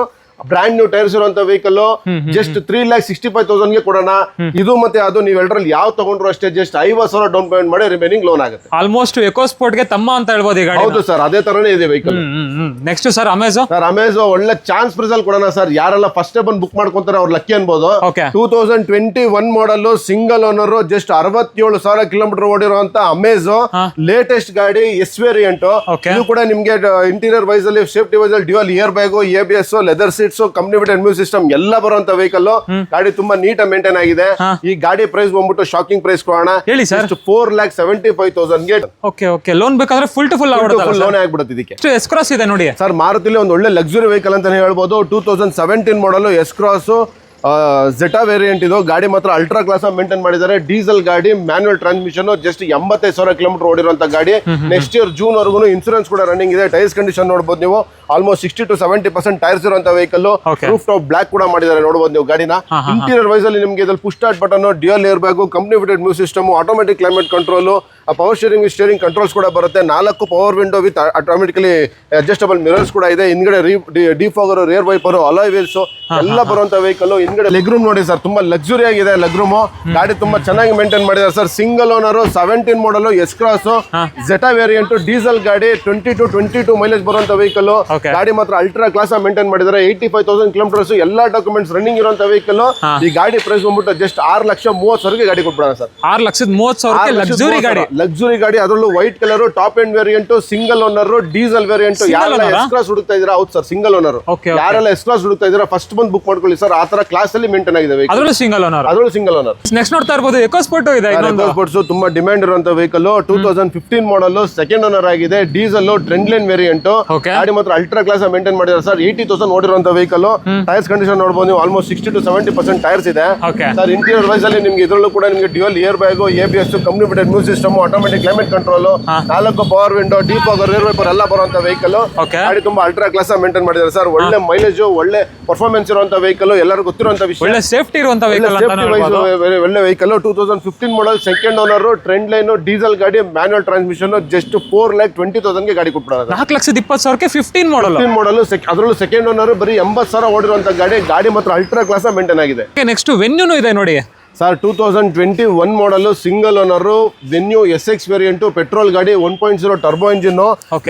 brand new tyres ಇರುವಂತ ವೆಹಿಕಲ್ ಜಸ್ಟ್ 3,65,000 ಗೆ ಕೊಡೋಣ. ಇದು ಮತ್ತೆ ಅದು ನೀವು ಎರಡರಲ್ಲಿ ಯಾವ ತಗೊಂಡ್ರು ಅಷ್ಟೇ ಜಸ್ಟ್ 50,000 ಡೌನ್ ಪೇಮೆಂಟ್ ಮಾಡಿ ರಿಮೈನಿಂಗ್ ಲೋನ್ ಆಗುತ್ತೆ. ಆಲ್ಮೋಸ್ಟ್ ಎಕೋಸ್ಪೋರ್ಟ್ ಗೆ ತಮ್ಮ ಅಂತ ಹೇಳ್ಬೋದು ಈಗ. ಹೌದು ಸರ್, ಅದೇ ತರನೇ ಇದೆ vehicle. Next sir Amaze. Sir Amaze ಒಳ್ಳೆ ಚಾನ್ಸ್ ಪ್ರೈಸ್ ಅಲ್ಲಿ ಕೊಡೋಣ ಸರ್. ಯಾರೆಲ್ಲ ಫಸ್ಟ್ ಬಂದು ಬುಕ್ ಮಾಡ್ಕೊಂತಾರೆ ಅವ್ರು ಲಕ್ಕಿ ಅನ್ಬೋದು. Okay 2021 model single owner just 67,000 kilometre ಓಡಿರುವಂತ ಅಮೆಜೋ ಲೇಟೆಸ್ಟ್ ಗಾಡಿ ಎಸ್ ವೇರಿಯಂಟ್. ಇದು ಕೂಡ ನಿಮ್ಗೆ ಇಂಟೀರಿಯರ್ ವೈಸ್ ಅಲ್ಲಿ ಸೇಫ್ಟಿ ವೈಸ್ ಅಲ್ಲಿ dual air bag, ABS, leather seats, company fitted music system ಎಲ್ಲ ಬರುವಂತ ವೆಹಿಕಲ್. ಗಾಡಿ ತುಂಬಾ ನೀಟ್ ಮೇಂಟೈನ್ ಆಗಿದೆ. ಈ ಗಾಡಿ ಪ್ರೈಸ್ ಬಂದ್ಬಿಟ್ಟು ಶಾಕಿಂಗ್ ಪ್ರೈಸ್ ಕೊಡೋಣ. ಹೇಳಿ ಸರ್. 4,75,000 ಗೆ ಓಕೆ ಲೋನ್ ಬೇಕಾದ್ರೆ ಫುಲ್ ಟು ಫುಲ್ ಲೋನ್ ಆಗ್ಬಿಡುತ್ತೆ ಇದಕ್ಕೆ. ಎಸ್ ಕ್ರಾಸ್ ಇದೆ ನೋಡಿ ಸರ್, ಮಾರುತಿಲಿ ಒಂದು ಒಳ್ಳೆ ಲಕ್ಸುರಿ ವೆಹಿಕಲ್ ಅಂತಾನೆ ಹೇಳ್ಬೋದು. 2017 ಮಾಡಲ್ ಎಸ್ ಕ್ರಾಸ್ ಜೆಟಾ ವೇರಿಯಂಟ್. ಇದು ಗಾಡಿ ಮಾತ್ರ ಅಲ್ಟ್ರಾ ಕ್ಲಾಸ್ ಮೇಂಟೈನ್ ಮಾಡಿದ್ದಾರೆ. ಡೀಸೆಲ್ ಗಾಡಿ, ಮ್ಯಾನ್ಯುಯಲ್ ಟ್ರಾನ್ಸ್ಮಿಷನ್, ಜಸ್ಟ್ 85,000 ಕಿಲೋಮೀಟರ್ ಓಡಿರುವಂತ ಗಾಡಿ. ನೆಕ್ಸ್ಟ್ ಇಯರ್ ಜೂನ್ ವರೆಗೂ ಇನ್ಸೂರೆನ್ಸ್ ಕೂಡ ರನ್ನಿಂಗ್ ಇದೆ. ಟೈರ್ಸ್ ಕಂಡೀಷನ್ ನೋಡಬಹುದು ನೀವು, ಆಲ್ಮೋಸ್ಟ್ 60 to 70% ಟೈರ್ಸ್ ಇರುವಂತ ವೆಹಿಕಲ್. ರೂಫ್ ಟಾಪ್ ಬ್ಲಾಕ್ ಕೂಡ ಮಾಡಿದ್ದಾರೆ ನೋಡಬಹುದು ನೀವು ಗಾಡಿನ. ಇಂಟೀರಿಯರ್ ವೈಸ್ ಅಲ್ಲಿ ನಿಮಗೆ ಇದ್ರಲ್ಲಿ push start button, dual air bag, company fitted music system, automatic climate control, power steering controls ಕೂಡ ಬರುತ್ತೆ. 4 power window with automatically adjustable mirrors ಕೂಡ ಇದೆ. ಹಿಂದ್ಗಡೆ defogger, rear wiper, alloy wheels ಎಲ್ಲ ಬರುವಂತ ವೆಹಿಕಲ್. ಹಿಂದ್ಗಡೆ ಲೆಗ್ ರೂಮ್ ನೋಡಿ ಸರ್, ತುಂಬಾ ಲಕ್ಸುರಿ ಆಗಿದೆ ಲೆಗ್ ರೂಮ್. ಗಾಡಿ ತುಂಬಾ ಚೆನ್ನಾಗಿ ಮೇಂಟೈನ್ ಮಾಡಿದ್ದಾರೆ sir. Single owner 17 model S cross Zeta variant diesel ಗಾಡಿ. 22 ಮೈಲೇಜ್ ಬರುವಂತ ವೆಹಿಕಲ್. ಗಾಡಿ ಮಾತ್ರ ಅಲ್ಟ್ರಾ ಕ್ಲಾಸ್ ಮೇಂಟೈನ್ ಮಾಡಿದ್ದಾರೆ. 85,000 ಕಿಲೋಮೀಟರ್ಸ್ ಎಲ್ಲಾ ಡಾಕ್ಯುಮೆಂಟ್ಸ್ ರನ್ನಿಂಗ್ ಇರುವಂತ ವೆಹಿಕಲ್. ಈ ಗಾಡಿ ಪ್ರೈಸ್ ಬಂದ್ಬಿಟ್ಟು ಜಸ್ಟ್ 6,30,000 ಗಾಡಿ ಕೊಟ್ಬಿಡೋಣ ಸರ್. 6,30,000 ಲಕ್ಸುರಿ ಗಾಡಿ. ಲಕ್ಸುರಿ ಗಾಡಿ, ಅದರಲ್ಲೂ white colour, top end variant, single owner, diesel variant. ಯಾರೆಲ್ಲ ಎಸ್ ಕ್ಲಾಸ್ ಹುಡುಕ್ತಾ ಇದೀರಾ? ಹೌದು ಸರ್, ಸಿಂಗಲ್ ಓನರ್. ಯಾರೆಲ್ಲ ಎಸ್ ಕ್ಲಾಸ್ ಹುಡುಕ್ತಾ ಇದೀರಾ ಫಸ್ಟ್ ಬಂದು ಬುಕ್ ಮಾಡ್ಕೊಳ್ಳಿ ಸರ್. ಆ ತರ ಕ್ಲಾಸ್ ಅಲ್ಲಿ ಮೇಂಟೈನ್ ಆಗಿದೆ ವೆಹಿಕಲ್. ಅದರಲ್ಲೂ ಸಿಂಗಲ್ ಓನರ್. ನೆಕ್ಸ್ಟ್ ನೋಡ್ತಾ ಇರಬಹುದು ಎಕೋಸ್ಪೋರ್ಟ್ ಇದೆ. ಎಕೋಸ್ಪೋರ್ಟ್ಸ್ ತುಂಬಾ ಡಿಮ್ಯಾಂಡ್ ಇರುವಂತ ವೆಹಿಕಲ್. 2015 ಮಾಡಲ್ ಸೆಕೆಂಡ್ ಓನರ್ ಆಗಿದೆ. Diesel trend line variant. ಗಾಡಿ ಮಾತ್ರ ಅಲ್ಟ್ರಾ ಕ್ಲಾಸ್ ಮೇಂಟೈನ್ ಮಾಡಿದ್ದಾರೆ ಸರ್. 80,000 ಓಡಿರುವಂತ ವೆಹಿಕಲ್. ಟೈರ್ಸ್ ಕಂಡೀಷನ್ ನೋಡಬಹುದು ನೀವು, ಆಲ್ಮೋಸ್ಟ್ 60 to 70% ಟೈರ್ಸ್ ಇದೆ ಸರ್. ಇಂಟೀರಿಯರ್ ವೈಸ್ ಅಲ್ಲಿ ನಿಮ್ಗೆ ಇದರಲ್ಲೂ ಕೂಡ ನಿಮಗೆ dual air bag, ABS, company fitted music system, automatic climate control, 4 power window, defogger, rear wiper ಎಲ್ಲ ಬರುವಂತ ವೆಹಿಕಲ್. ಗಾಡಿ ತುಂಬಾ ಅಲ್ಟ್ರಾ ಕ್ಲಾಸ್ ಮೇಂಟೈನ್ ಮಾಡಿದ್ದಾರೆ ಸರ್. ಒಳ್ಳೆ ಮೈಲೇಜ್, ಒಳ್ಳೆ ಪರ್ಫಾರ್ಮೆನ್ಸ್ ಇರುವಂತ ವೆಹಿಕಲ್. ಎಲ್ಲರಿಗೂ ಗೊತ್ತಿರುವಂತ ವಿಷಯ. ಒಳ್ಳೆ ಸೇಫ್ಟಿ ಇರುವಂತ ವೆಹಿಕಲ್. ಒಳ್ಳೆ vehicle. 2015 model second owner, trend line, diesel ಗಾಡಿ, ಮ್ಯಾನ್ಯುಯಲ್ ಟ್ರಾನ್ಸ್ಮಿಷನ್. ಜಸ್ಟ್ 4,20,000 ಗೆ ಗಾಡಿ ಕೊಟ್ಬಿಡೋಣ. 4,20,000 15 ಮಾಡಲ್. ಅದರಲ್ಲೂ ಸೆಕೆಂಡ್ ಓನರ್ ಬರೀ 80,000 ಓಡಿರುವಂತ ಗಾಡಿ. ಗಾಡಿ ಮಾತ್ರ ಅಲ್ಟ್ರಾ ಕ್ಲಾಸ್ ಮೇಂಟೈನ್ ಆಗಿದೆ. ನೆಕ್ಸ್ಟ್ ವೆನ್ಯೂನು ಇದೆ ನೋಡಿ sir. 2021 model single owner venue SX variant, petrol ಗಾಡಿ, 1.0 ಟರ್ಬೋ ಇಂಜಿನ್,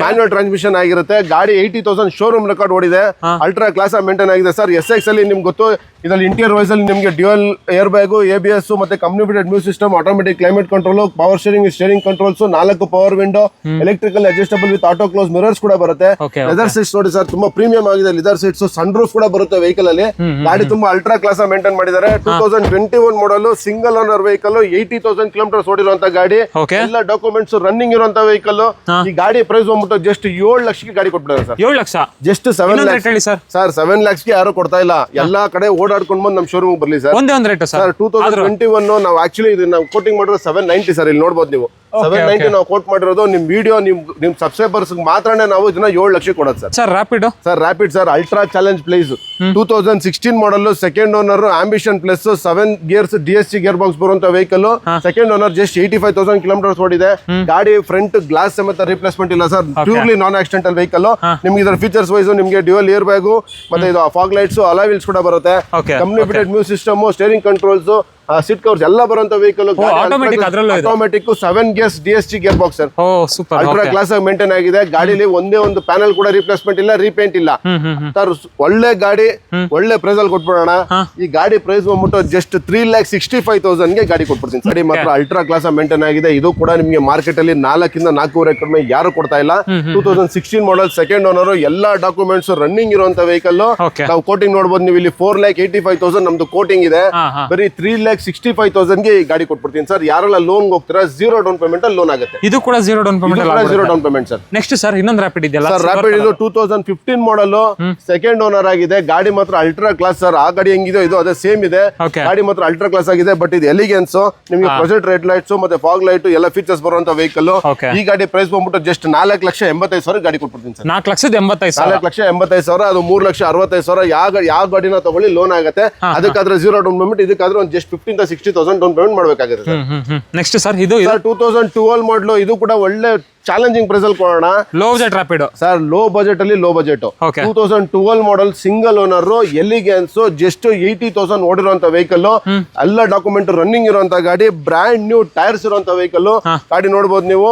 ಮ್ಯಾನ್ಯುಯಲ್ ಟ್ರಾನ್ಸ್ಮಿಷನ್ ಆಗಿರುತ್ತೆ. ಗಾಡಿ 80,000 ಶೋರೂಮ್ ರೆಕಾರ್ಡ್ ಓಡಿದೆ. ಅಲ್ಟ್ರಾ ಕ್ಲಾಸ್ ಮೇಂಟೈನ್ ಆಗಿದೆ ಸರ್. SX ಅಲ್ಲಿ ನಿಮ್ಗೆ ಗೊತ್ತು, ಇದರಲ್ಲಿ ಇಂಟೀರಿಯರ್ ವೈಸ್ ಅಲ್ಲಿ ನಿಮಗೆ ಡ್ಯುಯಲ್ ಏರ್ ಬ್ಯಾಗ್, ABS ಮತ್ತೆ company fitted music system, automatic climate control, power steering controls, 4 power window, electrical adjustable with auto close mirrors ಕೂಡ ಬರುತ್ತೆ. ಲೆದರ್ ಸೀಟ್ಸ್ ನೋಡಿ ಸರ್, ತುಂಬಾ ಪ್ರೀಮಿಯಂ ಆಗಿದೆ ಲೆದರ್ ಸೀಟ್ಸ್. ಸನ್ ರೂಫ್ ಕೂಡ ಬರುತ್ತೆ ವೆಹಿಕಲ್ ಅಲ್ಲಿ. ಗಾಡಿ ತುಂಬಾ ಅಲ್ಟ್ರಾ ಕ್ಲಾಸ್ ಮೇಂಟೈನ್ ಮಾಡಿದ್ದಾರೆ. 2021 model single owner vehicle. 80,000 kilometres ಓಡಿರುವಂತ ಗಾಡಿ. ಎಲ್ಲ ಡಾಕ್ಯುಮೆಂಟ್ಸ್ ರನ್ನಿಂಗ್ ಇರುವಂತ ವೆಹಿಕಲ್. ಈ ಗಾಡಿ ಪ್ರೈಸ್ ಬಂದ್ಬಿಟ್ಟು ಜಸ್ಟ್ 7 ಲಕ್ಷಕ್ಕೆ ಗಾಡಿ ಕೊಟ್ಬಿಡ್ತಾರೆ sir. 7 lakh just 7 lakhs sir. 7 lakhsಗೆ ಯಾರು ಕೊಡ್ತಾ ಇಲ್ಲ. ಎಲ್ಲಾ ಕಡೆ ಓಡಾಡ್ಕೊಂಡು ಬಂದು ನಮ್ ಶೋರೂಮ್ ಬರ್ಲಿ ಸರ್. ಒಂದೇ ಒಂದು ರೇಟ್ ಸರ್. 2021 ನಾವು ಆಕ್ಚುಲಿ ನಾವು ಕೋಟಿಂಗ್ ಮಾಡಿರೋದು 790 ಸರ್. ಇಲ್ಲಿ ನೋಡ್ಬೋದು ನೀವು 790 ನಾವು ಕೋಟ್ ಮಾಡಿರೋದು. ನಿಮ್ ವಿಡಿಯೋ ನಿಮ್ ಸಬ್ಸ್ಕ್ರೈಬರ್ಸ್ ಮಾತ್ರನೇ ನಾವು ಇದನ್ನ 7 ಲಕ್ಷ ಕೊಡೋದು sir. Rapid sir ultra challenge place. 2016 model second owner, ambition plus 7 gears DSG gear box ಬರುವಂತ vehicle. Second owner just 85,000 kilometres ಓಡಿದೆ. ಗಾಡಿ ಫ್ರಂಟ್ ಗ್ಲಾಸ್ ಸಮೇತ ರಿಪ್ಲೇಸ್ಮೆಂಟ್ ಇಲ್ಲ sir. Purely non accidental vehicle. ನಿಮ್ಗೆ ಇದರ ಫೀಚರ್ಸ್ ವೈಸ್ ನಿಮ್ಗೆ ಡ್ಯುಯಲ್ ಇಯರ್ ಬ್ಯಾಗ್ ಮತ್ತೆ ಇದು ಫಾಗ್ ಲೈಟ್ಸ್, ಅಲಾಯ್ ವೀಲ್ಸ್ ಕೂಡ ಬರುತ್ತೆ. Company fitted music system, steering controls, seat covers ಎಲ್ಲ ಬರುವಂತ vehicle. Automatic 7 gears DSG gear box sir. Ultra class ಆಗಿ ಮೇಂಟೈನ್ ಆಗಿದೆ. ಗಾಡಿಲಿ ಒಂದೇ ಒಂದು ಪ್ಯಾನಲ್ ಕೂಡ ರಿಪ್ಲೇಸ್ಮೆಂಟ್ ಇಲ್ಲ, ರೀಪೇಂಟ್ ಇಲ್ಲ ಸರ್. ಒಳ್ಳೆ ಗಾಡಿ, ಒಳ್ಳೆ ಪ್ರೈಸ್ ಅಲ್ಲಿ ಕೊಟ್ಬಿಡೋಣ. ಈ ಗಾಡಿ ಪ್ರೈಸ್ ಬಂದ್ಬಿಟ್ಟು ಜಸ್ಟ್ 3,65,000 ಗೆ ಗಾಡಿ ಕೊಟ್ಬಿಡ್ತೀನಿ. ಗಾಡಿ ಮಾತ್ರ ಅಲ್ಟ್ರಾ ಕ್ಲಾಸ್ ಮೇಂಟೈನ್ ಆಗಿದೆ. ಇದು ಕೂಡ ನಿಮ್ಗೆ ಮಾರ್ಕೆಟ್ ಅಲ್ಲಿ 4 ಇಂದ 4.5 ಕಡಿಮೆ ಯಾರು ಕೊಡ್ತಾ ಇಲ್ಲ. 2016 ಮಾಡಲ್ ಸೆಕೆಂಡ್ ಓನರ್, ಎಲ್ಲಾ ಡಾಕ್ಯುಮೆಂಟ್ಸ್ ರನ್ನಿಂಗ್ ಇರುವಂತ ವೆಹಿಕಲ್. ನಾವು ಕೋಟಿಂಗ್ ನೋಡಬಹುದು ನೀವು ಇಲ್ಲಿ 4,85,000 ನಮ್ದು ಕೋಟಿಂಗ್ ಇದೆ. ಬರೀ 3,65,000 ಗೆ ಗಾಡಿ ಕೊಟ್ಬಿಡ್ತೀನಿ ಸರ್. ಯಾರೆಲ್ಲ ಲೋನ್ ಹೋಗ್ತೀರಾ 0 ಡೌನ್ ಪೇಮೆಂಟ್ ಅಲ್ಲಿ ಲೋನ್ ಆಗುತ್ತೆ. ಇದು ಕೂಡ 0 down payment sir. Next sir ಇನ್ನೊಂದು ರ್ಯಾಪಿಡ್ ಇದೆಯಲ್ಲ ಸರ್. ರ್ಯಾಪಿಡ್ ಇದು 2015 ಮಾಡಲ್ ಸೆಕೆಂಡ್ ಓನರ್ ಆಗಿದೆ. ಗಾಡಿ ಮಾತ್ರ ಅಲ್ಟ್ರಾ ಕ್ಲಾಸ್ ಸರ್. ಆ ಗಾಡಿ ಹೆಂಗಿದೆ ಇದು ಅದೇ ಸೇಮ್ ಇದೆ. ಗಾಡಿ ಮಾತ್ರ ಅಲ್ಟ್ರಾ ಕ್ಲಾಸ್ ಆಗಿದೆ. ಬಟ್ ಇದು ಎಲಿಗೆನ್ಸ್, ನಿಮಗೆ ಪ್ರೊಜೆಕ್ಟ್ ರೆಡ್ ಲೈಟ್ಸ್ ಮತ್ತೆ ಫಾಗ್ ಲೈಟ್ ಎಲ್ಲ ಫೀಚರ್ಸ್ ಬರುವಂತ ವೆಹಿಕಲ್. ಈ ಗಾಡಿ ಪ್ರೈಸ್ ಬಂದ್ಬಿಟ್ಟು ಜಸ್ಟ್ 4,85,000 ಗಾಡಿ ಕೊಟ್ಬಿಡ್ತೀನಿ ಸರ್. 4,85,000. ಅದು 3,65,000. ಯಾವ ಗಾಡಿನ ತಗೊಳ್ಳಿ ಲೋನ್ ಆಗುತ್ತೆ. ಅದಕ್ಕಾದ್ರೆ 0 ಡೌನ್ ಪೇಮೆಂಟ್, ಇದಕ್ಕಾದ್ರೆ ಒಂದು ಜಸ್ಟ್ 50,000 ಡೌನ್ ಪೇಮೆಂಟ್ ಮಾಡಬೇಕಾಗುತ್ತೆ ಸರ್. ನೆಕ್ಸ್ಟ್ ಸರ್ ಇದು 2012 ಮಾಡಲು, ಇದು ಕೂಡ ಒಳ್ಳೆ ಚಾಲೆಂಜಿಂಗ್ ಪ್ರೈಸ್ ಅಲ್ಲಿ ಕೊಡೋಣ. Low budget Rapid sir, low budget ಅಲ್ಲಿ low budget. Okay. 2012 model single owner, elegance, just 80,000 ಓಡಿರುವಂತ ವೆಹಿಕಲ್, ಎಲ್ಲ ಡಾಕ್ಯುಮೆಂಟ್ ರನ್ನಿಂಗ್ ಇರುವಂತ ಗಾಡಿ, ಬ್ರ್ಯಾಂಡ್ ನ್ಯೂ ಟೈರ್ಸ್ ಇರುವಂತ ವೆಹಿಕಲ್. ಗಾಡಿ ನೋಡಬಹುದು ನೀವು.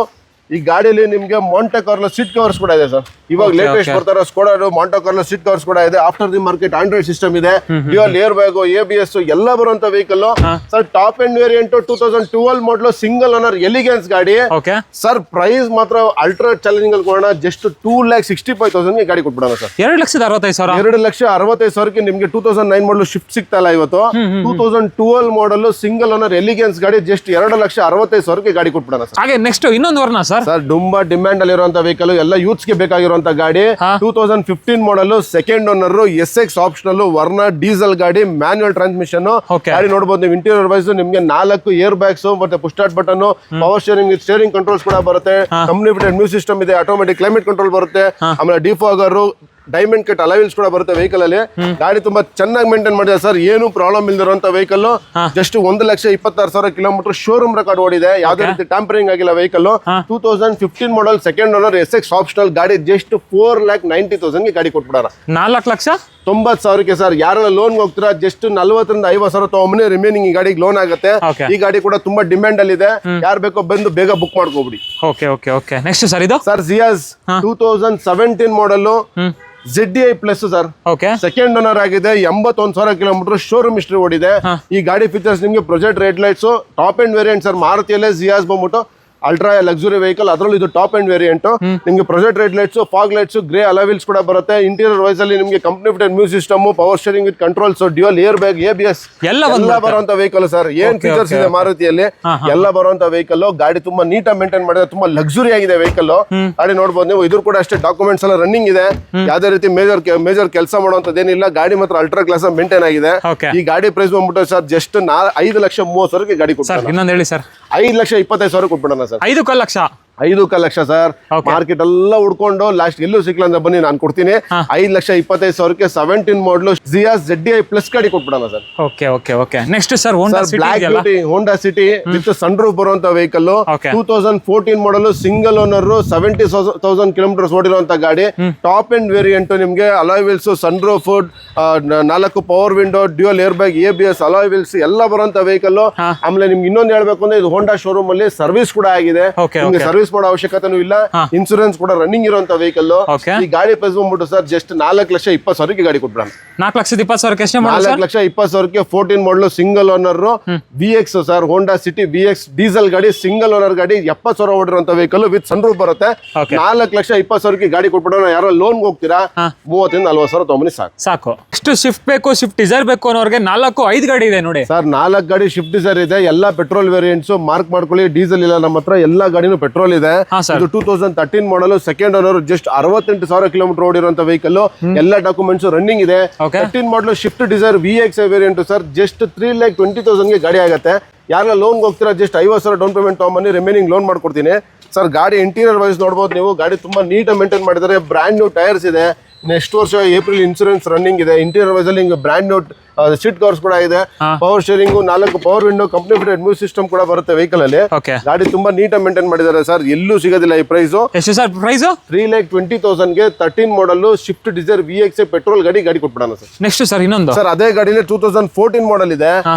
ಈ ಗಾಡಿಯಲ್ಲಿ ನಿಮ್ಗೆ ಮಾಂಟೆ ಕಾರ್ಲೋ ಸೀಟ್ ಕವರ್ಸ್ ಕೂಡ ಇದೆ ಸರ್. ಇವಾಗ ಲೇಟೆಸ್ಟ್ ಬರ್ತಾರ Skoda Monte Carlo seat covers ಕೂಡ ಇದೆ. After the market Android system ಇದೆ, ಡ್ಯುಯಲ್ ಏರ್ ಬ್ಯಾಗ್, ABS ಎಲ್ಲ ಬರುವಂತ vehicle sir. Top end variant 2012 ಮಾಡಲು ಸಿಂಗಲ್ ಓನರ್ ಎಲಿಗೆನ್ಸ್ ಗಾಡಿ ಸರ್. ಪ್ರೈಸ್ ಮಾತ್ರ ಅಲ್ಟ್ರಾ ಚಾಲೆಂಜಿಂಗ್ ಅಲ್ಲಿ ಕೊಡೋಣ. ಜಸ್ಟ್ 2,65,000 ಗಾಡಿ ಕೊಟ್ಬಿಡೋಣ ಸರ್. 2,65,000 2,65,000 ನಿಮ್ಗೆ 2009 ಮಾಡಲು ಶಿಫ್ಟ್ ಸಿಗ್ತಾ ಇಲ್ಲ ಇವತ್ತು. 2012 ಮಾಡಲು ಸಿಂಗಲ್ ಓನರ್ ಎಲಿಗೆನ್ಸ್ ಗಾಡಿ ಜಸ್ಟ್ 2,65,000 ಗಾಡಿ ಕೊಟ್ಬಿಡೋಣ ಸರ್. ಹಾಗೆ ನೆಕ್ಸ್ಟ್ ಇನ್ನೊಂದು ವರ್ಣ ಸರ್. ತುಂಬಾ ಡಿಮ್ಯಾಂಡ್ ಅಲ್ಲಿರುವಂತ ವೆಹಿಕಲ್, ಎಲ್ಲ ಯೂತ್ಸ್ ಗೆ ಬೇಕಾಗಿರುವಂತ ಗಾಡಿ. 2015 model, second owner, SX optional, ವರ್ಣ ಡೀಸೆಲ್ ಗಾಡಿ, ಮ್ಯಾನ್ಯುಯಲ್ ಟ್ರಾನ್ಸ್ಮಿಷನ್ ಗಾಡಿ ನೋಡಬಹುದು ನೀವು. ಇಂಟೀರಿಯರ್ ವೈಸ್ ನಿಮ್ಗೆ 4 ಏರ್ ಬ್ಯಾಗ್ಸ್ ಮತ್ತೆ push start button, power steering controls ಕೂಡ ಬರುತ್ತೆ. ಕಂಪನಿ ಫಿಟೆಡ್ ಮ್ಯೂಸಿಕ್ ಸಿಸ್ಟಮ್ ಇದೆ, ಆಟೋಮೆಟಿಕ್ ಕ್ಲೈಮೇಟ್ ಕಂಟ್ರೋಲ್ ಬರುತ್ತೆ. ಆಮೇಲೆ ಡಿಫಾಗರ್, ಡೈಮಂಡ್ ಕಟ್ ಅಲೈವಿಲ್ಸ್ ಕೂಡ ಬರುತ್ತೆ ವೆಹಿಕಲ್ ಅಲ್ಲಿ. ಗಾಡಿ ತುಂಬಾ ಚೆನ್ನಾಗಿ ಮೇಂಟೈನ್ ಮಾಡಿದೆ ಸರ್. ಏನು ಪ್ರಾಬ್ಲಮ್ ಇಲ್ದಿರುವಂತ vehicle. Just 1,26,000 kilometre showroom record ಓಡಿದೆ. ಯಾವುದೇ ರೀತಿ ಟ್ಯಾಂಪರಿಂಗ್ ಆಗಿಲ್ಲ vehicle. 2015 model, second owner, SX optional ಗಾಡಿ, ಜಸ್ಟ್ 4,90,000 ಗಾಡಿ ಕೊಟ್ಬಿಡೋಣ. 4,90,000 ಸರ್. ಯಾರೆಲ್ಲ ಲೋನ್ ಹೋಗ್ತೀರಾ ಜಸ್ಟ್ 40,000 ರಿಂದ 50,000 ತಗೊಂಬನ್ನಿ, ರಿಮೈನಿಂಗ್ ಈ ಗಾಡಿಗೆ ಲೋನ್ ಆಗುತ್ತೆ. ಈ ಗಾಡಿ ಕೂಡ ತುಂಬಾ ಡಿಮ್ಯಾಂಡ್ ಅಲ್ಲಿ ಇದೆ. ಯಾರು ಬೇಕೋ ಬಂದು ಬೇಗ ಬುಕ್ ಮಾಡ್ಕೋಬಿಡಿ. ನೆಕ್ಸ್ಟ್ ಸರ್ ಇದು sir Ciaz 2017 model, ZDI plus sir. Second owner ಆಗಿದೆ, 81,000 ಕಿಲೋಮೀಟರ್ ಶೋರೂಮ್ ಹಿಸ್ಟ್ರಿ ಓಡಿದೆ. ಈ ಗಾಡಿ ಫೀಚರ್ಸ್ ನಿಮಗೆ project red lights, top end variant sir. ಮಾರುತಿಯಲ್ಲೇ ಸಿಯಾಸ್ ಬಂದ್ಬಿಟ್ಟು ಅಲ್ಟ್ರಾ ಲಕ್ಸುರಿ ವೆಹಿಕಲ್, ಅದರಲ್ಲೂ ಇದು ಟಾಪ್ ಎಂಡ್ ವೇರಿಯಂಟ್. ನಿಮಗೆ project red lights, fog lights, grey alloy wheels ಕೂಡ ಬರುತ್ತೆ. ಇಂಟೀರಿಯರ್ ವೈಸ್ ಅಲ್ಲಿ ನಿಮಗೆ company fitted music system, power steering with controls, dual air bag, ABS ಎಲ್ಲ ಬರುವಂತ ವೆಹಿಕಲ್ ಸರ್. ಏನ್ ಫೀಚರ್ಸ್ ಇದೆ ಮಾರುತಿಯಲ್ಲಿ ಎಲ್ಲ ಬರುವಂತ ವೆಹಿಕಲ್. ಗಾಡಿ ತುಂಬಾ ನೀಟಾಗಿ ಮೇಂಟೈನ್ ಮಾಡಿದೆ, ತುಂಬಾ ಲಕ್ಸುರಿ ಆಗಿದೆ ವೆಹಿಕಲ್. ಗಾಡಿ ನೋಡಬಹುದು ನೀವು. ಇದ್ರ ಕೂಡ ಅಷ್ಟೇ ಡಾಕ್ಯುಮೆಂಟ್ಸ್ ಎಲ್ಲ ರನ್ನಿಂಗ್ ಇದೆ. ಯಾವ್ದೇ ರೀತಿ ಮೇಜರ್ ಕೆಲಸ ಮಾಡುವಂತದ್ದೇನಿಲ್ಲ. ಗಾಡಿ ಮಾತ್ರ ಅಲ್ಟ್ರಾ ಕ್ಲಾಸ್ ಮೇಂಟೈನ್ ಆಗಿದೆ. ಈ ಗಾಡಿ ಪ್ರೈಸ್ ಬಂದ್ಬಿಟ್ಟು ಸರ್ ಜಸ್ಟ್ 5,30,000 ಗಾಡಿ ಕೊಡ್ತಾರೆ. ಇನ್ನೊಂದು ಹೇಳಿ ಸರ್. 5,25,000 ಕೊಟ್ಬಿಡೋಣ ಸರ್. 5 ಲಕ್ಷ ಸರ್. ಮಾರ್ಕೆಟ್ ಎಲ್ಲ ಹುಡ್ಕೊಂಡು ಲಾಸ್ಟ್ ಎಲ್ಲೂ ಸಿಕ್ಲ ಅಂತ ಬನ್ನಿ, ನಾನು ಕೊಡ್ತೀನಿ. 5,25,000 17 ಮಾಡಲು ಸಿಯಾಸ್ ZDI ಪ್ಲಸ್ ಗಾಡಿ ಕೊಟ್ಬಿಡೋಣ sir. Next sir Honda City with sun roof ಬರುವಂತ vehicle. 2014 model, single owner, 70,000 kilometres ಓಡಿರುವಂತ ಗಾಡಿ. ಟಾಪ್ ಎಂಡ್ ವೇರಿಯಂಟ್ ನಿಮ್ಗೆ alloy wheels, sun roof, 4 power window, dual air bag, ABS, alloy wheels ಎಲ್ಲ ಬರುವಂತ vehicle. ಆಮೇಲೆ ನಿಮ್ಗೆ ಇನ್ನೊಂದು ಹೇಳ್ಬೇಕು ಅಂದ್ರೆ ಇದು ಹೋಂಡಾ ಶೋರೂಮ್ ಅಲ್ಲಿ ಸರ್ವಿಸ್ ಕೂಡ ಆಗಿದೆ. ನಿಮ್ಗೆ ಸರ್ವಿಸ್ ಮಾಡೋ ಅವಶ್ಯಕತೆನೂ ಇಲ್ಲ. ಇನ್ಸೂರೆನ್ಸ್ ಕೂಡ ರನ್ನಿಂಗ್ ಇರುವಂತ ವೆಹಿಕಲ್. ಈ ಗಾಡಿ ಪ್ರೈಸ್ ಬಂದ್ಬಿಟ್ಟು ಸರ್ ಜಸ್ಟ್ 4,20,000 ಗಾಡಿ ಕೊಟ್ಬಿಡೋಣ. 4,20,000 14 ಮಾಡಲು, single owner, VX sir. Honda city VX diesel ಗಾಡಿ, ಸಿಂಗಲ್ ಓನರ್ ಗಾಡಿ, 70,000 ಓಡಿರುವಂತ ವೆಹಿಕಲ್ ವಿತ್ ಸನ್ ರೂಫ್ ಬರುತ್ತೆ. 4,20,000 ಗಾಡಿ ಕೊಟ್ಬಿಡೋಣ. ಯಾರೋ ಲೋನ್ ಹೋಗ್ತೀರಾ 30,000 ರಿಂದ 40,000 ತಗೊಂಬನಿ ಸಾಕು. ಇಷ್ಟು ಶಿಫ್ಟ್ ಬೇಕು, ಶಿಫ್ಟ್ ಡಿಸೈರ್ ಬೇಕು ಅನ್ನೋರಿಗೆ 4-5 ಗಾಡಿ ಇದೆ ನೋಡಿ ಸರ್. 4 ಗಾಡಿ ಶಿಫ್ಟ್ ಡಿಸೈರ್ ಇದೆ, ಎಲ್ಲ ಪೆಟ್ರೋಲ್ ವೇರಿಯಂಟ್ಸ್. ಮಾರ್ಕ್ ಮಾಡ್ಕೊಳ್ಳಿ, ಡೀಸೆಲ್ ಇಲ್ಲ ನಮ್ಮ ಹತ್ರ, ಎಲ್ಲ ಗಾಡಿನೂ ಪೆಟ್ರೋಲ್ ಇದೆ. ಇದು 2013 model, second owner, just 68,000 kilometre ಓಡಿರುವಂತ ವೆಹಿಕಲ್. ಎಲ್ಲ ಡಾಕ್ಯುಮೆಂಟ್ಸ್ ರನ್ನಿಂಗ್ ಇದೆ. 13 model Swift Dzire VX variant sir. Just 3,20,000 ಗಾಡಿ ಆಗುತ್ತೆ. ಯಾರೆಲ್ಲ ಲೋನ್ ಹೋಗ್ತೀರಾ ಜಸ್ಟ್ 50,000 ಡೌನ್ ಪೇಮೆಂಟ್ ತಗೊಂಬನ್ನಿ, ರಿಮೈನಿಂಗ್ ಲೋನ್ ಮಾಡ್ಕೊಡ್ತೀನಿ ಸರ್. ಗಾಡಿ ಇಂಟೀರಿಯರ್ ವೈಸ್ ನೋಡಬಹುದು ನೀವು. ಗಾಡಿ ತುಂಬಾ ನೀಟಾಗಿ ಮೇಂಟೈನ್ ಮಾಡಿದ್ದಾರೆ. ಬ್ರ್ಯಾಂಡ್ ನ್ಯೂ ಟೈರ್ಸ್ ಇದೆ. ನೆಕ್ಸ್ಟ್ ವರ್ಷ ಏಪ್ರಿಲ್ ಇನ್ಸೂರೆನ್ಸ್ ರನ್ನಿಂಗ್ ಇದೆ. ಇಂಟೀರಿಯರ್ ವೈಸ್ ಅಲ್ಲಿ ಬ್ರ್ಯಾಂಡ್ ನ್ಯೂ ಸೀಟ್ ಕವರ್ಸ್ ಕೂಡ ಇದೆ. Power steering, 4 power window, company fitted music system ಕೂಡ ಬರುತ್ತೆ ವೆಹಿಕಲ್ ಅಲ್ಲಿ. ಗಾಡಿ ತುಂಬಾ ನೀಟಾಗಿ ಮೇಂಟೈನ್ ಮಾಡಿದ್ದಾರೆ ಸರ್. ಎಲ್ಲೂ ಸಿಗೋದಿಲ್ಲ ಈ ಪ್ರೈಸ್. ಎಷ್ಟು sir price? 3,20,000 13 model Swift Dzire VX petrol ಗಾಡಿ ಕೊಟ್ಬಿಡೋಣ ಸರ್. ನೆಕ್ಸ್ಟ್ ಸರ್ ಇನ್ನೊಂದು ಸರ್ ಅದೇ ಗಾಡಿನೇ 2014 ಮಾಡಲ್ ಇದೆ.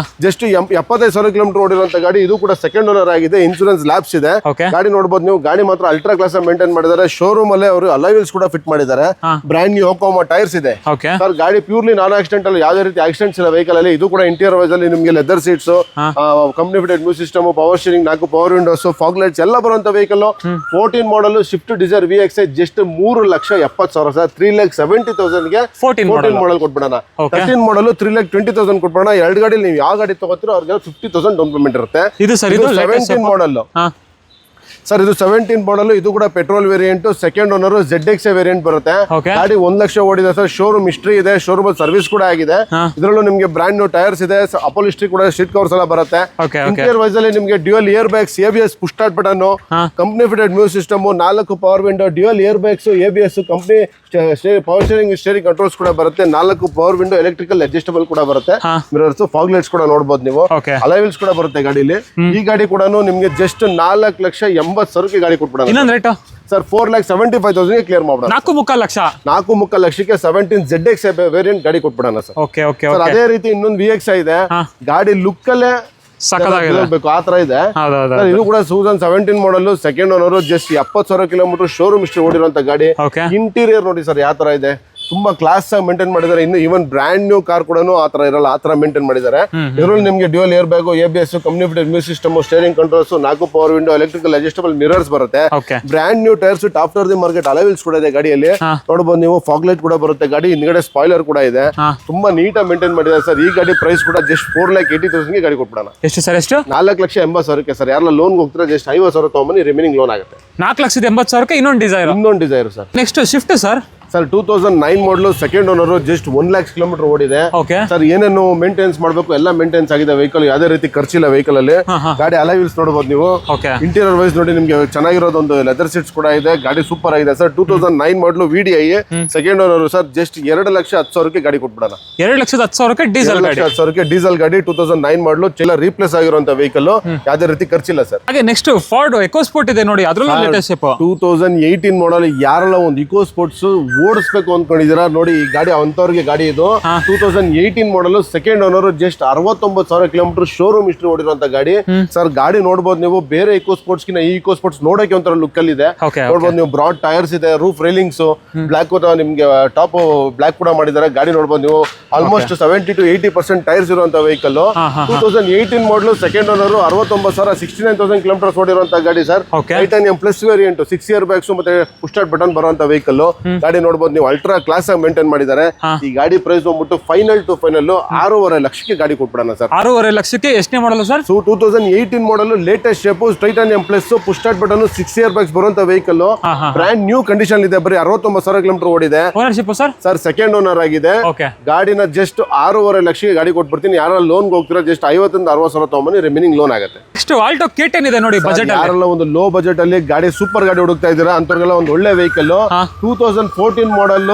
ಜಸ್ಟ್ 75,000 ಕಿಲೋಮೀಟರ್ ಓಡಿರುವಂತ ಗಾಡಿ. ಇದು ಕೂಡ ಸೆಕೆಂಡ್ ಓನರ್ ಆಗಿದೆ. ಇನ್ಸೂರೆನ್ಸ್ ಲ್ಯಾಬ್ಸ್ ಇದೆ. ಗಾಡಿ ನೋಡಬಹುದು ನೀವು. ಗಾಡಿ ಮಾತ್ರ ಅಲ್ಟ್ರಾ ಕ್ಲಾಸ್ ಮೇಂಟೈನ್ ಮಾಡಿದ್ದಾರೆ. ಶೋರೂಮ್ ಅಲ್ಲೇ ಅವರು ಅಲೈವಿಲ್ಸ್ ಕೂಡ ಫಿಟ್ ಮಾಡಿದ್ದಾರೆ. ಬ್ರ್ಯಾಂಡ್ ನ್ಯೂ ಯೋಕೋಮಾ ಟೈರ್ಸ್ ಇದೆ ಸರ್. ಗಾಡಿ ಪ್ಯೂರ್ಲಿ ನಾನ್ ಆಕ್ಸಿಡೆಂಟ್ ಅಲ್ಲಿ, ಯಾವುದೇ ರೀತಿ ಆಕ್ಸಿಡೆಂಟ್ಸ್ ಇಲ್ಲ ವೆಹಿಕಲ್ ಅಲ್ಲಿ. ಇದು ಕೂಡ ಇಂಟೀರಿಯರ್ ವೈಸ್ ಅಲ್ಲಿ ನಿಮಗೆ leather seats, company fitted music system, power steering, 4 power windows, fog lights ಎಲ್ಲ ಬರುವಂತ vehicle. 14 model Swift Dzire VX just 3,70,000 sir. 3,70,000 14 model ಕೊಟ್ಬಿಡೋಣ. 13 ಮಾಡಲ್ 3,20,000 ಕೊಟ್ಬಿಡೋಣ. 2 ಗಾಡಿ ನೀವು ಯಾವ ಗಾಡಿ ತಗೋತೀರೋ ಅವ್ರಿಗೆ 50,000 ಡೌನ್ ಪೇಮೆಂಟ್ ಇರುತ್ತೆ. ಇದು 17 ಮಾಡಲ್ ಸರ್. ಇದು 17 ಮಾಡಲ್. ಇದು ಕೂಡ petrol variant, second owner, ZX variant ಬರುತ್ತೆ. ಗಾಡಿ 1 ಲಕ್ಷ ಓಡಿದೆ ಸರ್. ಶೋರೂಮ್ ಹಿಸ್ಟ್ರಿ ಇದೆ. ಶೋರೂಮ್ ಸರ್ವಿಸ್ ಕೂಡ ಆಗಿದೆ. ಇದರಲ್ಲೂ ನಿಮಗೆ ಬ್ರ್ಯಾಂಡ್ ನ್ಯೂ ಟೈರ್ಸ್ ಇದೆ. ಅಪೋಲ್ ಹಿಸ್ಟ್ರಿ ಕೂಡ, ಸೀಟ್ ಕವರ್ಸ್ ಎಲ್ಲ ಬರುತ್ತೆ. ಇಂಟೀರಿಯರ್ ವೈಸ್ ಅಲ್ಲಿ ನಿಮಗೆ dual air bags, ABS push start button, company fitted music system, 4 power window, dual air bags, ABS, company power steering controls ಕೂಡ ಬರುತ್ತೆ, 4 ಪವರ್ ವಿಂಡೋ ಎಲೆಕ್ಟ್ರಿಕಲ್ ಅಡ್ಜಸ್ಟಬಲ್ ಕೂಡ ಬರುತ್ತೆ, ಮಿರರ್ಸ್, ಫಾಗ್ ಲೈಟ್ಸ್ ಕೂಡ ನೋಡಬಹುದು ನೀವು, ಅಲೈವಿಲ್ಸ್ ಕೂಡ ಬರುತ್ತೆ ಗಾಡಿಲಿ. ಈ ಗಾಡಿ ಕೂಡ ನಿಮ್ಗೆ ಜಸ್ಟ್ 4,80,000 ಗಾಡಿ ಕೊಟ್ಬಿಡೋಣ. ಇನ್ನೊಂದು ರೇಟು ಸರ್ 4,75,000 ಕ್ಲಿಯರ್ ಮಾಡ್ಬಿಡೋಣ. 4.25 ಲಕ್ಷ 4.25 ಲಕ್ಷಕ್ಕೆ 17 ZX ವೇರಿಯಂಟ್ ಗಾಡಿ ಕೊಟ್ಬಿಡೋಣ ಸರ್. ಓಕೆ ಓಕೆ ಸರ್ ಅದೇ ರೀತಿ ಇನ್ನೊಂದು VXi ಇದೆ, ಗಾಡಿ ಲುಕ್ ಅಲ್ಲೇ ಸಕ್ಕದಾಗಿದೆ ಆತರ ಇದೆ. ಇದು ಕೂಡ 2017 model, second owner, just 70,000 kilometre showroom history ಓಡಿರುವಂತ ಗಾಡಿ. ಇಂಟೀರಿಯರ್ ನೋಡಿ ಸರ್ ಯಾವ ತರ ಇದೆ, ತುಂಬಾ ಕ್ಲಾಸ್ ಆಗಿ ಮೇಂಟೈನ್ ಮಾಡಿದ್ದಾರೆ. ಇನ್ನು ಈವನ್ ಬ್ರಾಂಡ್ ನ್ಯೂ ಕಾರ್ ಕೂಡ ಆತರ ಇರಲ್ಲ, ಆತರ ಮೇಂಟೈನ್ ಮಾಡಿದ್ದಾರೆ. ಇದರಲ್ಲಿ ನಿಮಗೆ dual air bag, ABS, company fitted music system, steering controls, 4 power window electrical adjustable mirrors ಬರುತ್ತೆ. Brand new tyres, after the market alloy wheels ಕೂಡ ಇದೆ ಗಾಡಿಯಲ್ಲಿ. ನೋಡಬಹುದು ನೀವು, ಫಾಗ್ ಲೈಟ್ ಕೂಡ ಬರುತ್ತೆ. ಗಾಡಿ ಹಿಂದ್ಗಡೆ ಸ್ಪಾಯ್ಲರ್ ಕೂಡ ಇದೆ, ತುಂಬಾ ನೀಟಾಗಿ ಮೇಂಟೈನ್ ಮಾಡಿದ್ದಾರೆ ಸರ್. ಈ ಗಾಡಿ ಪ್ರೈಸ್ ಕೂಡ ಜಸ್ಟ್ 4,80,000 ಗಾಡಿ ಕೊಟ್ಬಿಡೋಣ. ಎಷ್ಟು ಸರ್? ಎಷ್ಟು? 4,80,000 ಸರ್. ಯಾರೆಲ್ಲ ಲೋನ್ ಹೋಗ್ತಾರೆ ಜಸ್ಟ್ 50,000 ತಗೊಂಬನ್ನಿ, ರಿಮೈನಿಂಗ್ ಲೋನ್ ಆಗುತ್ತೆ. 4,80,000 ಇನ್ನೊಂದು Dzire sir. Next shift sir. Sir 2009 ಮಾಡಲು, second owner, just 1 lakh kilometre ಓಡಿದೆ. ಸರ್ ಏನೇನು ಮೇಂಟೆನೆನ್ಸ್ ಮಾಡಬೇಕು ಎಲ್ಲ ಮೇಂಟೆನೆನ್ಸ್ ಆಗಿದೆ ವೆಹಿಕಲ್, ಯಾವುದೇ ರೀತಿ ಖರ್ಚಿಲ್ಲ ವೆಹಿಕಲ್ ಅಲ್ಲಿ. ಗಾಡಿ ಅಲೈವಿಲ್ಸ್ ನೋಡಬಹುದು ನೀವು. ಇಂಟೀರಿಯರ್ ವೈಸ್ ನೋಡಿ ನಿಮ್ಗೆ ಚೆನ್ನಾಗಿರೋದೊಂದು ಲೆದರ್ ಸೀಟ್ಸ್ ಕೂಡ ಇದೆ. ಗಾಡಿ ಸೂಪರ್ ಆಗಿದೆ ಸರ್. 2009 ಮಾಡಲು VDI, second owner sir. Just 2,10,000 ಗಾಡಿ ಕೊಟ್ಬಿಡೋಣ. 2,10,000 ಡೀಸೆಲ್ ಗಾಡಿ. 2,10,000 ಡೀಸೆಲ್ ಗಾಡಿ 2009 ಮಾಡಲು, ಚೆಲ್ಲ ರೀಪ್ಲೇಸ್ ಆಗಿರುವಂತ ವೆಹಿಕಲ್, ಯಾವುದೇ ರೀತಿ ಖರ್ಚಿಲ್ಲ ಸರ್. ಹಾಗೆ ನೆಕ್ಸ್ಟ್ ಫಾರ್ಡ್ ಎಕೋಸ್ಪೋರ್ಟ್ ಇದೆ ನೋಡಿ, ಅದ್ರಲ್ಲೂ ಲೇಟೆಸ್ಟ್ 2018 ಮಾಡಲ್. ಯಾರೆಲ್ಲ ಒಂದು ಇಕೋ ಸ್ಪೋರ್ಟ್ಸ್ ಓಡಿಸ್ಬೇಕು ಅನ್ಕೊಂಡಿದ್ದೀರಾ ನೋಡಿ, ಈ ಗಾಡಿ ಅಂತವ್ರಿಗೆ ಗಾಡಿ ಇದು. 2018 model, second owner, just 69,000 kilometre showroom history ಓಡಿರುವಂತ ಗಾಡಿ ಸರ್. ಗಾಡಿ ನೋಡಬಹುದು ನೀವು, ಬೇರೆ ಇಕೋ ಸ್ಪೋರ್ಟ್ಸ್ ಗಿನ ಈ ಇಕೋ ಸ್ಪೋರ್ಟ್ಸ್ ನೋಡಕ್ಕೆ ಒಂಥರ ಲುಕ್ ಅಲ್ಲಿ ಇದೆ. ನೋಡಬಹುದು ನೀವು, ಬ್ರಾಡ್ ಟೈರ್ಸ್ ಇದೆ, ರೂಫ್ ರೈಲಿಂಗ್ಸ್ ಬ್ಲಾಕ್, ನಿಮ್ಗೆ ಟಾಪ್ ಬ್ಲಾಕ್ ಕೂಡ ಮಾಡಿದ್ದಾರೆ. ಗಾಡಿ ನೋಡಬಹುದು ನೀವು, ಆಲ್ಮೋಸ್ಟ್ 70 to 80% ಟೈರ್ಸ್ ಇರುವಂತ vehicle. 2018 model, second owner, 69,000, 69,000 kilometres ಓಡಿರುವಂತ ಗಾಡಿ sir. Titanium plus variant, 6 air bags ಮತ್ತೆ ಪುಷ್ ಸ್ಟಾರ್ಟ್ ಬಟನ್ ಬರುವಂತ ವೆಹಿಕಲ್. ಗಾಡಿ ನೋಡಬಹುದು ನೀವು, ಅಲ್ಟ್ರಾ ಕ್ಲಾಸ್ ಆಗಿ ಮೇಂಟೈನ್ ಮಾಡಿದ್ದಾರೆ. ಈ ಗಾಡಿ ಪ್ರೈಸ್ ಬಂದ್ಬಿಟ್ಟು ಫೈನಲ್ 6.5 ಲಕ್ಷಕ್ಕೆ ಗಾಡಿ ಕೊಟ್ಬಿಡೋಣ ಸರ್. 6.5 ಲಕ್ಷಕ್ಕೆ. ಎಷ್ಟನೇ model sir? 2018 model, latest shape, titanium plus, push start button, 6 air bags ಬರುವಂತ ವೆಹಿಕಲ್. ಬ್ರಾಂಡ್ ನ್ಯೂ ಕಂಡೀಷನ್ ಇದೆ, ಬರೀ 69,000 ಕಿಲೋಮೀಟರ್ ಓಡಿದೆ. Ownership sir? ಸೆಕೆಂಡ್ ಓನರ್ ಆಗಿದೆ. ಗಾಡಿನ ಜಸ್ಟ್ 6.5 ಲಕ್ಷಕ್ಕೆ ಗಾಡಿ ಕೊಟ್ಬಿಡ್ತೀನಿ. ಯಾರು ಲೋನ್ ಹೋಗ್ತೀರಾ ಜಸ್ಟ್ 50,000 to 60,000 ತಗೊಂಬನ್ನಿ, ರಿಮೈನಿಂಗ್ ಲೋನ್ ಆಗುತ್ತೆ. ನೆಕ್ಸ್ಟ್ ಆಲ್ಟೋ K10 ಇದೆ ನೋಡಿ ಬಜೆಟ್. ಯಾರೆಲ್ಲ ಒಂದು ಲೋ ಬಜೆಟ್ ಅಲ್ಲಿ ಗಾಡಿ, ಸೂಪರ್ ಗಾಡಿ ಹುಡುಕ್ತಾ ಇದ್ದೀರಾ ಅಂತವ್ರಿಗೆಲ್ಲ ಒಂದು ಒಳ್ಳೆ ವೆಹಿಕಲ್. 2014 ಮಾಡಲ್,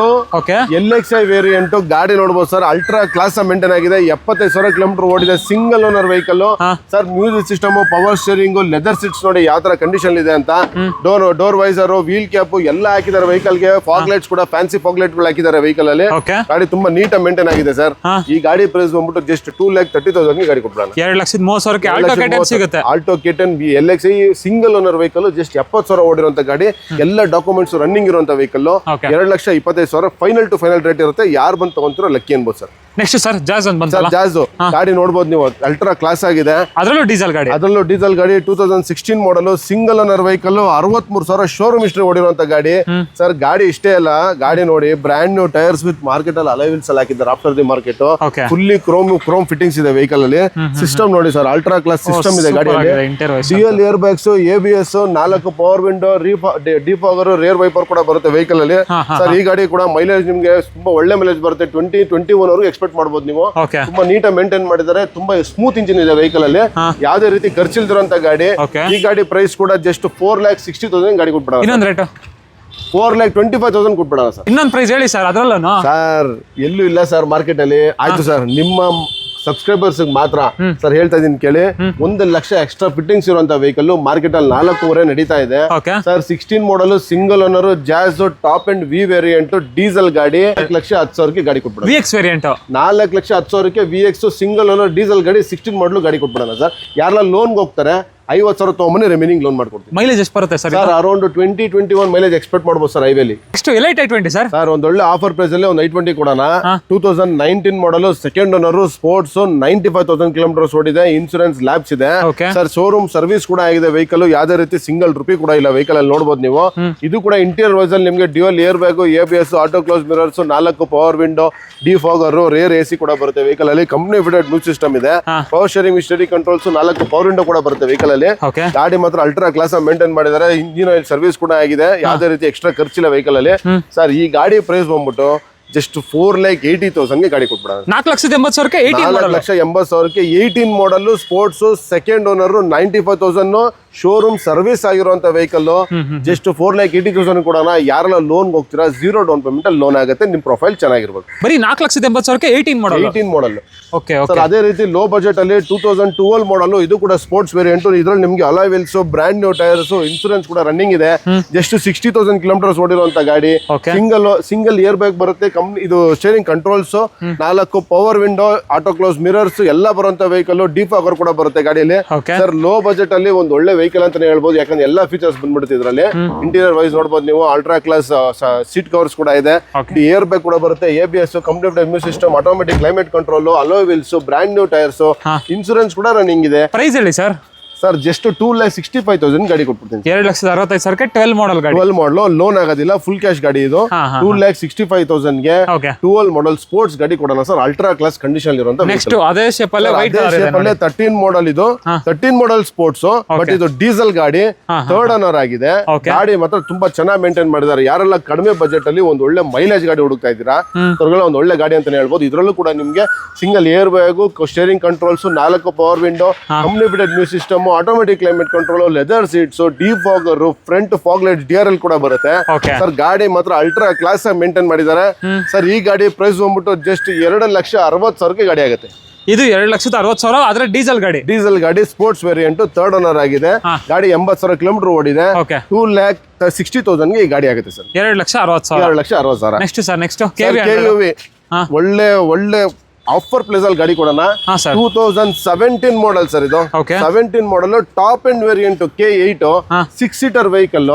LXi ವೇರಿಯಂಟ್ ಗಾಡಿ ನೋಡಬಹುದು ಸರ್. ಅಲ್ಟ್ರಾ ಕ್ಲಾಸ್ ಮೇಂಟೈನ್ ಆಗಿದೆ, 75,000 ಕಿಲೋಮೀಟರ್ ಓಡಿದೆ. Single owner vehicle sir. Music system, power steering, leather seats ನೋಡಿ ಯಾವ ತರ ಕಂಡೀಷನ್ ಇದೆ ಅಂತ. ಡೋರ್ ವೈಸರ್, ವೀಲ್ ಕ್ಯಾಪ್ ಎಲ್ಲ ಹಾಕಿದ್ದಾರೆ ವೆಹಿಕಲ್ ಗೆ. ಫಾಗ್ ಲೈಟ್ಸ್ ಕೂಡ ಫ್ಯಾನ್ಸಿ ಫಾಗ್ ಲೈಟ್ ಗಳು ಹಾಕಿದ್ದಾರೆ ವೆಹಿಕಲ್ ಅಲ್ಲಿ. ಗಾಡಿ ತುಂಬಾ ನೀಟ್ ಮೇಂಟೈನ್ ಆಗಿದೆ ಸರ್. ಈ ಗಾಡಿ ಪ್ರೈಸ್ ಬಂದ್ಬಿಟ್ಟು ಜಸ್ಟ್ 2,30,000 ಗಾಡಿ ಕೊಡ್ಬಿಡೋಣ. 2,30,000 ಆಲ್ಟೋ K10 ಸಿಗುತ್ತೆ. Alto K10 LXi single owner vehicle, just 70,000 ಓಡಿರುವಂತ ಗಾಡಿ. ಎಲ್ಲ ಡಾಕ್ಯುಮೆಂಟ್ಸ್ ರನ್ನಿಂಗ್ ಇರುವಂತ vehicle. 2,25,000 final to final rate ಇರುತ್ತೆ. ಯಾರು ಬಂದು ತಗೊಂತೀರೋ ಲಕ್ಕಿ ಅನ್ಬೋದು ಸರ್. ನೆಕ್ಸ್ಟ್ ಸರ್ ಜಾಜ್ ಅಂತ ಬಂತು. ಜಾಜ್ ಗಾಡಿ ನೋಡಬಹುದು ನೀವು, ಅಲ್ಟ್ರಾ ಕ್ಲಾಸ್ ಆಗಿದೆ. ಅದರಲ್ಲೂ ಡೀಸೆಲ್ ಗಾಡಿ. 2016 model, single owner vehicle, 63,000 showroom history ಓಡಿರುವಂತ ಗಾಡಿ ಸರ್. ಗಾಡಿ ಇಷ್ಟೇ ಅಲ್ಲ, ಗಾಡಿ ನೋಡಿ brand new tyres with market ಅಲ್ಲಿ ಅಲೈವಿಲ್ಸ್ ಅಲ್ಲಿ ಹಾಕಿದ್ದಾರೆ. After the market fully chrome fittings ಇದೆ ವೆಹಿಕಲ್ ಅಲ್ಲಿ. ಸಿಸ್ಟಮ್ ನೋಡಿ ಸರ್, ಅಲ್ಟ್ರಾ ಕ್ಲಾಸ್ ಸಿಸ್ಟಮ್ ಇದೆ ಗಾಡಿಯಲ್ಲಿ. Dual air bags, ABS, 4 power window, defogger, rear wiper ಕೂಡ ಬರುತ್ತೆ ವೆಹಿಕಲ್ ಅಲ್ಲಿ ಸರ್. ಈ ಗಾಡಿ ಕೂಡ ಮೈಲೇಜ್ ನಿಮ್ಗೆ ತುಂಬಾ ಒಳ್ಳೆ ಮೈಲೇಜ್ ಬರುತ್ತೆ. 20-21 ವರೆಗೂ ಎಕ್ಸ್ಪೆಕ್ಟ್ ಮಾಡಬಹುದು ನೀವು. ತುಂಬಾ ನೀಟಾಗಿ ಮೇಂಟೈನ್ ಮಾಡಿದ್ದಾರೆ. ತುಂಬಾ ಸ್ಮೂತ್ ಇಂಜಿನ್ ಇದೆ ವೆಹಿಕಲ್ ಅಲ್ಲಿ, ಯಾವುದೇ ರೀತಿ ಖರ್ಚಿಲ್ದಿರುವಂತ ಗಾಡಿ. ಈ ಗಾಡಿ ಪ್ರೈಸ್ ಕೂಡ ಜಸ್ಟ್ 4,60,000 ಗಾಡಿ ಕೊಟ್ಬಿಡೋಣ. ಇನ್ನೊಂದು ರೇಟ್ 4,25,000 ಕೊಟ್ಬಿಡೋಣ ಸರ್. ಇನ್ನೊಂದು ಪ್ರೈಸ್ ಹೇಳಿ ಸರ್. ಅದರಲ್ಲೂ ಸರ್ ಎಲ್ಲೂ ಇಲ್ಲ ಸರ್ ಮಾರ್ಕೆಟ್ ಅಲ್ಲಿ. ಆಯ್ತು ಸರ್, ನಿಮ್ಮ ಸಬ್ಸ್ಕ್ರೈಬರ್ಸ್ ಮಾತ್ರ ಸರ್ ಹೇಳ್ತಾ ಇದೀನಿ ಕೇಳಿ. 1 ಲಕ್ಷ ಎಕ್ಸ್ಟ್ರಾ ಫಿಟ್ಟಿಂಗ್ಸ್ ಇರುವಂತ ವೆಹಿಕಲ್ ಮಾರ್ಕೆಟ್ ಅಲ್ಲಿ 4.5 ನಡೀತಾ ಇದೆ sir. 16 model, single owner, jazz top and we variant, diesel ಗಾಡಿ. 4,10,000 ಗಾಡಿ ಕೊಟ್ಬಿಡೋಣ. VX variant 4,10,000 VX single owner diesel ಗಾಡಿ. 16 ಮಾಡಲ್ ಗಾಡಿ ಕೊಟ್ಬಿಡೋಣ ಸರ್. ಯಾರೆಲ್ಲ ಲೋನ್ಗೆ ಹೋಗ್ತಾರೆ 50,000 ತಗೊಂಬನ್ನಿ, ರಿಮೈನಿಂಗ್ ಲೋನ್ ಮಾಡ್ಕೊಡ್ತೀವಿ. ಮೈಲೇಜ್ ಎಷ್ಟು ಬರುತ್ತೆ ಸರ್? ಅರೌಂಡ್ 20-21 ಮೈಲೇಜ್ ಎಕ್ಸ್ಪೆಕ್ಟ್ ಮಾಡಬಹುದು ಸರ್ ಹೈವೇಲಿ. Next elite i20 sir. Sir ಒಂದು ಒಳ್ಳೆ ಆಫರ್ ಪ್ರೈಸ್ ಅಲ್ಲಿ ಒಂದು i20 ಕೊಡೋಣ. 2019 model, second owner, sports, 95,000 kilometres ಓಡಿದೆ. ಇನ್ಸೂರೆನ್ಸ್ ಲ್ಯಾಬ್ಸ್ ಇದೆ ಸರ್. ಶೋರೂಮ್ ಸರ್ವಿಸ್ ಕೂಡ ಆಗಿದೆ ವೆಹಿಕಲ್. ಯಾವುದೇ ರೀತಿ ಸಿಂಗಲ್ ರುಪಿ ಕೂಡ ಇಲ್ಲ ವೆಹಿಕಲ್ ಅಲ್ಲಿ ನೋಡಬಹುದು ನೀವು. ಇದು ಕೂಡ ಇಂಟೀರಿಯರ್ ವೈಸ್ ಅಲ್ಲಿ ನಿಮಗೆ dual air bag, ABS, auto close mirrors, 4 power window, defogger, rear AC ಕೂಡ ಬರುತ್ತೆ ವೆಹಿಕಲ್ ಅಲ್ಲಿ. ಕಂಪ್ನಿ ಫಿಟೆಡ್ ಮ್ಯೂಸಿಕ್ ಸಿಸ್ಟಮ್ ಇದೆ. Power steering controls, 4 power window ಕೂಡ ಬರುತ್ತೆ ವೆಹಿಕಲ್ ಅಲ್ಲಿ. ಗಾಡಿ ಮಾತ್ರ ಅಲ್ಟ್ರಾ ಕ್ಲಾಸ್ ಮೇಂಟೈನ್ ಮಾಡಿದ್ದಾರೆ. ಇಂಜಿನ್ ಆಯಿಲ್ ಸರ್ವಿಸ್ ಕೂಡ ಆಗಿದೆ. ಯಾವುದೇ ರೀತಿ ಎಕ್ಸ್ಟ್ರಾ ಖರ್ಚಿಲ್ಲ ವೆಹಿಕಲ್ ಅಲ್ಲಿ ಸರ್. ಈ ಗಾಡಿ ಪ್ರೈಸ್ ಬಂದ್ಬಿಟ್ಟು ಜಸ್ಟ್ 4,80,000 ಗಾಡಿ ಕೊಟ್ಬಿಡೋಣ. 4,80,000 4,80,000 18 model sports, second owner, 95,000 showroom service ಆಗಿರುವಂತ ವೆಹಿಕಲ್. ಜಸ್ಟ್ 4,80,000 ಕೊಡೋಣ. ಯಾರೆಲ್ಲ ಲೋನ್ ಹೋಗ್ತೀರಾ 0 ಡೌನ್ ಪೇಮೆಂಟ್ ಅಲ್ಲಿ ಲೋನ್ ಆಗುತ್ತೆ. ನಿಮ್ ಪ್ರೊಫೈಲ್ ಚೆನ್ನಾಗಿರ್ಬೇಕು. ಬರೀ 4,80,000 18 ಮಾಡಲ್. ಓಕೆ ಸರ್, ಅದೇ ರೀತಿ ಲೋ ಬಜೆಟ್ ಅಲ್ಲಿ 2012 ಮಾಡಲ್, ಇದು ಕೂಡ ಸ್ಪೋರ್ಟ್ಸ್ ವೇರಿಯಂಟ್. ಇದ್ರಲ್ಲಿ ನಿಮ್ಗೆ alloy wheels, brand new tyres, insurance ಕೂಡ ರನ್ನಿಂಗ್ ಇದೆ. ಜಸ್ಟ್ 60,000 ಕಿಲೋಮೀಟರ್ಸ್ ಓಡಿರುವಂತ ಗಾಡಿ. ಸಿಂಗಲ್ ಏರ್ ಬ್ಯಾಗ್ ಬರುತ್ತೆ. ಇದು steering controls, 4 power window, auto close mirrors ಎಲ್ಲ ಬರುವಂತ ವೆಹಿಕಲ್. ಡಿಫಾಗರ್ ಕೂಡ ಬರುತ್ತೆ ಗಾಡಿಯಲ್ಲಿ. ಸರ್ ಲೋ ಬಜೆಟ್ ಅಲ್ಲಿ ಒಂದು ಒಳ್ಳೆ ವೆಹಿಕಲ್ ಅಂತಾನೆ ಹೇಳ್ಬೋದು. ಯಾಕಂದ್ರೆ ಎಲ್ಲಾ ಫೀಚರ್ಸ್ ಬಂದ್ಬಿಡುತ್ತೆ ಇದ್ರಲ್ಲಿ. ಇಂಟೀರಿಯರ್ ವೈಸ್ ನೋಡಬಹುದು ನೀವು. ಅಲ್ಟ್ರಾ ಕ್ಲಾಸ್ ಸೀಟ್ ಕವರ್ಸ್ ಕೂಡ ಇದೆ. ಏರ್ ಬ್ಯಾಗ್ ಕೂಡ ಬರುತ್ತೆ. ABS, complete music system, automatic climate control, alloy wheels, brand new tyres, insurance ಕೂಡ ರನ್ನಿಂಗ್ ಇದೆ. ಪ್ರೈಸ್ ಹೇಳಿ ಸರ್. ಸರ್ ಜಸ್ಟ್ 2,65,000 ಗಾಡಿ ಕೊಟ್ಬಿಡ್ತೀನಿ. 2,65,000 12 ಮಾಡಲ್ ಗಾಡಿ. 12 ಮಾಡಲ್, ಲೋನ್ ಆಗೋದಿಲ್ಲ, ಫುಲ್ ಕ್ಯಾಶ್ ಗಾಡಿ ಇದು. 2,65,000 12 ಮಾಡಲ್ ಸ್ಪೋರ್ಟ್ಸ್ ಗಾಡಿ ಕೊಡೋಣ ಸರ್. ಅಲ್ಟ್ರಾ ಕ್ಲಾಸ್ ಕಂಡೀಷನ್ ಇರುವಂತ. ನೆಕ್ಸ್ಟ್ ಅದೇ ಶೇಪ್ ಅಲ್ಲೇ 13 ಮಾಡಲ್ ಇದು. 13 ಮಾಡಲ್ ಸ್ಪೋರ್ಟ್ಸ್, ಬಟ್ ಇದು ಡೀಸೆಲ್ ಗಾಡಿ. 3rd ಓನರ್ ಆಗಿದೆ. ಗಾಡಿ ಮಾತ್ರ ತುಂಬಾ ಚೆನ್ನಾಗಿ ಮೇಂಟೈನ್ ಮಾಡಿದ್ದಾರೆ. ಯಾರೆಲ್ಲ ಕಡಿಮೆ ಬಜೆಟ್ ಅಲ್ಲಿ ಒಂದು ಒಳ್ಳೆ ಮೈಲೇಜ್ ಗಾಡಿ ಹುಡುಕ್ತಾ ಇದ್ದೀರಾ, ಅವ್ರಿಗೆಲ್ಲ ಒಂದು ಒಳ್ಳೆ ಗಾಡಿ ಅಂತಾನೆ ಹೇಳ್ಬೋದು. ಇದ್ರಲ್ಲೂ ಕೂಡ ನಿಮ್ಗೆ single air bag, steering controls, 4 power window, complete music system, automatic climate control, leather seats, defogger, front fog light, DRL ಕೂಡ ಬರುತ್ತೆ. ಸರ್ ಗಾಡಿ ಮಾತ್ರ ಅಲ್ಟ್ರಾ ಕ್ಲಾಸ್ ಆಗಿ ಮೇಂಟೈನ್ ಮಾಡಿದ್ದಾರೆ. ಸರ್ ಈ ಗಾಡಿ ಪ್ರೈಸ್ ಬಂದ್ಬಿಟ್ಟು ಜಸ್ಟ್ 2,60,000 ಗಾಡಿ ಆಗುತ್ತೆ. ಇದು 2,60,000 ಆದ್ರೆ ಡೀಸೆಲ್ ಗಾಡಿ ಸ್ಪೋರ್ಟ್ಸ್ ವೇರಿಯಂಟ್. 3rd ಓನರ್ ಆಗಿದೆ. ಗಾಡಿ 80,000 ಕಿಲೋಮೀಟರ್ ಓಡಿದೆ. 2,60,000 ಈ ಗಾಡಿ ಆಗುತ್ತೆ sir. 2,60,000. 2,60,000. Next sir, next KUV ಒಳ್ಳೆ ಆಫರ್ ಪ್ಲೇಸ್ ಅಲ್ಲಿ ಗಾಡಿ ಕೊಡೋಣ. 2017 ಮಾಡಲ್ ಸರ್ ಇದು. 17 model top end variant K8 6 seater vehicle.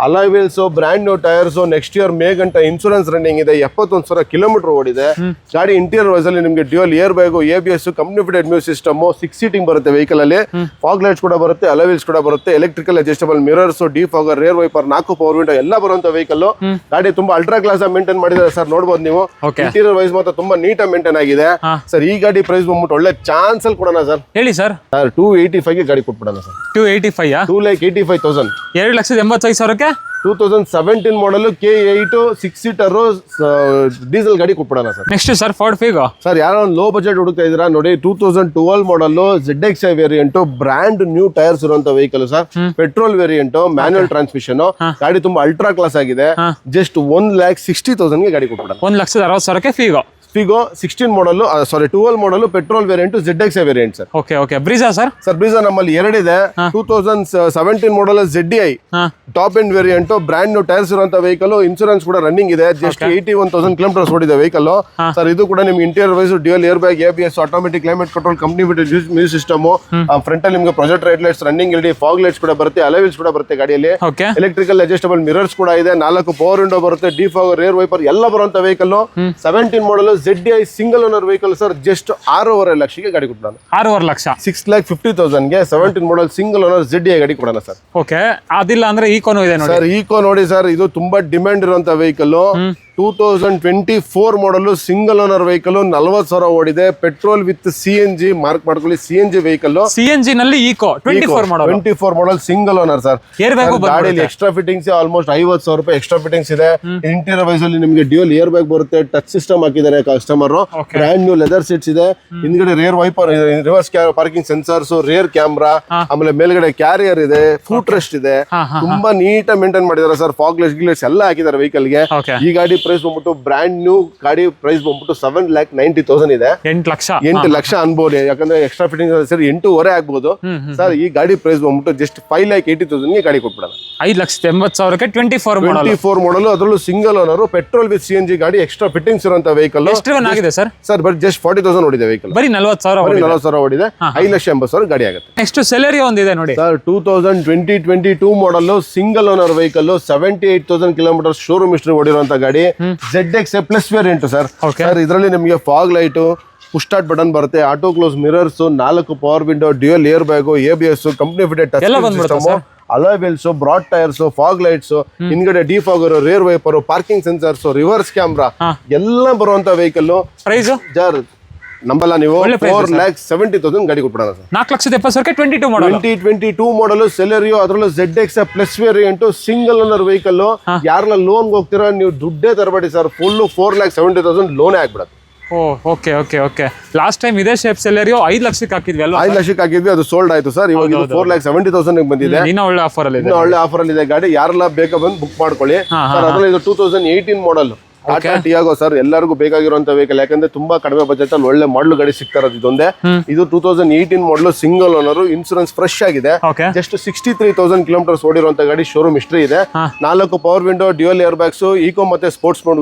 Alloy wheels, brand new tyres, next year May ಗಂಟ ಇನ್ಸೂರೆನ್ಸ್ ರನ್ನಿಂಗ್ ಇದೆ. 71,000 ಕಿಲೋಮೀಟರ್ ಓಡಿದೆ. ಗಾಡಿ ಇಂಟೀರಿಯರ್ ವೈಸ್ ಅಲ್ಲಿ ನಿಮ್ಗೆ dual air bag, ABS, company fitted music system, 6 seating ಬರುತ್ತೆ ವೆಹಿಕಲ್ ಅಲ್ಲಿ. Fog lights ಕೂಡ ಬರುತ್ತೆ, ಅಲಾಯ್ ವೀಲ್ಸ್ ಕೂಡ ಬರುತ್ತೆ, electrical adjustable mirrors, defogger, rear wiper, 4 power window ಎಲ್ಲ ಬರುವಂತ ವೆಹಿಕಲ್. ಗಾಡಿ ತುಂಬಾ ಅಲ್ಟ್ರಾ ಕ್ಲಾಸ್ ಮೇಂಟೈನ್ ಮಾಡಿದ್ದಾರೆ ಸರ್. ನೋಡಬಹುದು ನೀವು. ಇಂಟೀರಿಯರ್ ವೈಸ್ ಮಾತ್ರ ತುಂಬಾ ನೀಟ್ ಆಗಿ ಮೇಂಟೈನ್ ಆಗಿದೆ ಸರ್. ಈ ಗಾಡಿ ಪ್ರೈಸ್ ಬಂದ್ಬಿಟ್ಟು ಒಳ್ಳೆ ಚಾನ್ಸ್ ಅಲ್ಲಿ ಕೊಡೋಣ ಸರ್. ಹೇಳಿ ಸರ್. 285 ಗಾಡಿ ಕೊಟ್ಬಿಡೋಣ sir. 285 2,85,000. 2,85,000 2017 model K8 6 seater diesel ಗಾಡಿ ಕೊಟ್ಬಿಡೋಣ sir. Next sir Ford Figo. Sir ಯಾರೋ ಒಂದು ಲೋ ಬಜೆಟ್ ಹುಡುಕ್ತಾ ಇದ್ದೀರಾ ನೋಡಿ. 2012 model ZXi variant, brand new tyres ಇರುವಂತ vehicle sir. Petrol variant, manual transmission. ಗಾಡಿ ತುಂಬಾ ಅಲ್ಟ್ರಾ ಕ್ಲಾಸ್ ಆಗಿದೆ. ಜಸ್ಟ್ 1,60,000 ಗಾಡಿ ಕೊಟ್ಬಿಡೋಣ. 1,60,000 Figo 16 model, sorry 12 model, petrol variant, ZXi variant sir. Okay Brezza sir. Brezza ನಮ್ಮಲ್ಲಿ 2 ಇದೆ. 2017 model ZDI top end variant, brand new tyres ಇರುವಂತ vehicle. Insurance ಕೂಡ running ಇದೆ. ಜಸ್ಟ್ 81,000 ಕಿಲೋಮೀಟರ್ಸ್ ಓಡಿದೆ ವೆಹಿಕಲ್ ಸರ್. ಇದು ಕೂಡ ನಿಮ್ಗೆ interior wise dual air bag, ABS, automatic climate control, company fitted music system, front ಅಲ್ಲಿ ನಿಮ್ಗೆ project light lights, running LED, fog lights ಕೂಡ ಬರುತ್ತೆ, ಅಲಾಯ್ ವೀಲ್ಸ್ ಕೂಡ ಬರುತ್ತೆ ಗಾಡಿಯಲ್ಲಿ. ಎಲೆಕ್ಟ್ರಿಕಲ್ ಅಡ್ಜಸ್ಟಬಲ್ ಮಿರರ್ಸ್ ಕೂಡ ಇದೆ. 4 ಪವರ್ ವಿಂಡೋ ಬರುತ್ತೆ, ಡಿಫಾಗರ್, ರೇರ್ ವೈಪರ್ ಎಲ್ಲ ಬರುವಂತ ವೆಹಿಕಲ್. 17 ಮಾಡಲ್ ZDI single owner vehicle sir. Just 6.5 ಲಕ್ಷಕ್ಕೆ ಗಾಡಿ ಕೊಡೋಣ. 6.5 lakh. 6,50,000 17 model single owner ZDI ಗಾಡಿ ಕೊಡೋಣ ಸರ್. ಓಕೆ, ಅದಿಲ್ಲ ಅಂದ್ರೆ ಈಕೋನು ಇದೆ ನೋಡಿ ಸರ್. ಈಕೋ ನೋಡಿ ಸರ್, ಇದು ತುಂಬಾ ಡಿಮ್ಯಾಂಡ್ ಇರುವಂತ vehicle. 2024 model single owner vehicle. 40,000 ಓಡಿದೆ. ಪೆಟ್ರೋಲ್ ವಿತ್ CNG ಮಾರ್ಕ್ ಮಾಡ್ಕೊಳ್ಳಿ. CNG vehicle. CNG ನಲ್ಲಿ Eeco 24 model single owner sir. ಗಾಡಿಯಲ್ಲಿ ಎಕ್ಸ್ಟ್ರಾ ಫಿಟ್ಟಿಂಗ್ಸ್ ಆಲ್ಮೋಸ್ಟ್ 50,000 ರೂಪಾಯಿ ಎಕ್ಸ್ಟ್ರಾ ಫಿಟ್ಟಿಂಗ್ಸ್ ಇದೆ. ಇಂಟೀರಿಯರ್ ವೈಸ್ ಅಲ್ಲಿ ನಿಮಗೆ ಡ್ಯೂಯಲ್ ಏರ್ ಬ್ಯಾಗ್ ಬರುತ್ತೆ. ಟಚ್ ಸಿಸ್ಟಮ್ ಹಾಕಿದ್ದಾರೆ customer. Brand new leather seats ಇದೆ. ಹಿಂದ್ಗಡೆ rear wiper, reverse parking sensors, rear camera, ಆಮೇಲೆ ಮೇಲ್ಗಡೆ ಕ್ಯಾರಿಯರ್ ಇದೆ, ಫೂಟ್ ರೆಸ್ಟ್ ಇದೆ. ತುಂಬಾ ನೀಟ್ ಆಗಿ ಮೇಂಟೈನ್ ಮಾಡಿದ್ದಾರೆ ಸರ್. ಫಾಗ್ ಲೈಟ್ಸ್ ಎಲ್ಲ ಹಾಕಿದ್ದಾರೆ ವೆಹಿಕಲ್ ಗೆ. ಈ ಗಾಡಿ ಪ್ರೈಸ್ ಬಂದ್ಬಿಟ್ಟು ಬ್ರಾಂಡ್ ನ್ಯೂ ಗಾಡಿ ಪ್ರೈಸ್ ಬಂದ್ಬಿಟ್ಟು 7,90,000 ಇದೆ. 8 ಲಕ್ಷ ಅನ್ಬೋದು. ಯಾಕಂದ್ರೆ ಎಕ್ಸ್ಟ್ರಾ ಫಿಟ್ಟಿಂಗ್ ಸರಿ 8.5 ಆಗ್ಬೋದು ಸರ್. ಈ ಗಾಡಿ ಪ್ರೈಸ್ ಬಂದ್ಬಿಟ್ಟು ಜಸ್ಟ್ 5,80,000 ಗಾಡಿ ಕೊಟ್ಬಿಡೋಣ. 5,80,000 24 ಮಾಡಲ್, ಅದರಲ್ಲೂ single owner, petrol with CNG ಗಾಡಿ, ಎಕ್ಸ್ಟ್ರಾ ಫಿಟ್ಟಿಂಗ್ಸ್ ಇರುವಂತ ವೆಹಿಕಲ್. ಆಗಿದೆ ಸರ್. ಸರ್ ಬಟ್ ಜಸ್ಟ್ 40,000 ಓಡಿದೆ ವೆಹಿಕಲ್. ಬರೀ 40,000 ಓಡಿದೆ. 5,80,000 ಗಾಡಿ ಆಗುತ್ತೆ. ನೆಕ್ಸ್ಟ್ ಸೆಲೆರಿಯೋ ಒಂದಿದೆ ನೋಡಿ sir. 2022 model single owner vehicle. 78,000 kilometre showroom history ಓಡಿರುವಂತ ಗಾಡಿ. ZXi plus variant sir. ಇದರಲ್ಲಿ ನಿಮಗೆ fog light, push start button ಬರುತ್ತೆ, auto close mirrors, 4 power window, dual air bag, ABS, company fitted touch system, alloy wheels, broad tyres, fog lights, ಹಿಂದ್ಗಡೆ defogger, rear wiper, parking sensors, reverse camera ಎಲ್ಲ ಬರುವಂತ vehicle. Price ನಂಬಲ್ಲ ನೀವು ಒಳ್ಳೆ price 4,70,000 ಗಾಡಿ ಕೊಟ್ಬಿಡೋಣ sir. 4,70,000 22 model 2022 ಮಾಡಲ್ Celerio, ಅದರಲ್ಲೂ ZX plus variant single owner vehicle. ಯಾರನ್ನ ಲೋನ್ಗೆ ಹೋಗ್ತೀರಾ ನೀವು ದುಡ್ಡೇ ತರಬೇಡಿ ಸರ್, ಫುಲ್ 4,70,000 ಲೋನೇ ಆಗ್ಬಿಡತ್ತೆ. Okay okay okay. Last time ಇದೇ ಶೇಪ್ ಸೆಲೆರಿಯೋ 5 ಲಕ್ಷಕ್ಕೆ ಹಾಕಿದ್ವಿ ಅಲ್ವಾ? 5 ಲಕ್ಷಕ್ಕೆ ಹಾಕಿದ್ವಿ, ಅದು ಸೋಲ್ಡ್ ಆಯ್ತು ಸರ್. ಇವಾಗ ಇದು 4,70,000 ಬಂದಿದೆ. ಇನ್ನೂ ಒಳ್ಳೆ ಆಫರ್ ಅಲ್ಲಿ ಇದೆ. ಒಳ್ಳೆ ಆಫರ್ ಅಲ್ಲಿ ಇದೆ ಗಾಡಿ, ಯಾರೆಲ್ಲ ಬೇಕಾ ಬಂದು ಬುಕ್ ಮಾಡ್ಕೊಳ್ಳಿ ಸರ್. ಅದ್ರಲ್ಲಿ ಇದು 2018 ಮಾಡಲ್ ಟಾಟಾ ಟಿಯಾಗೋ ಸರ್, ಎಲ್ಲರಿಗೂ ಬೇಕಾಗಿರುವಂತ ವೆಹಿಕಲ್. ಯಾಕಂದ್ರೆ ತುಂಬಾ ಕಡಿಮೆ ಬಜೆಟ್ ಅಲ್ಲಿ ಒಳ್ಳೆ ಮಾಡಲ್ ಗಾಡಿ ಸಿಗ್ತಾ ಇರೋದು ಇದೊಂದೇ. ಇದು 2018 model, single owner, insurance fresh ಆಗಿದೆ. ಜಸ್ಟ್ 63,000 ಕಿಲೋಮೀಟರ್ಸ್ ಓಡಿರುವಂತ ಗಾಡಿ, ಶೋರೂಮ್ ಹಿಸ್ಟ್ರಿ ಇದೆ. 4 power window, dual air bags, eco ಮತ್ತೆ ಸ್ಪೋರ್ಟ್ಸ್ ಮೋಡ್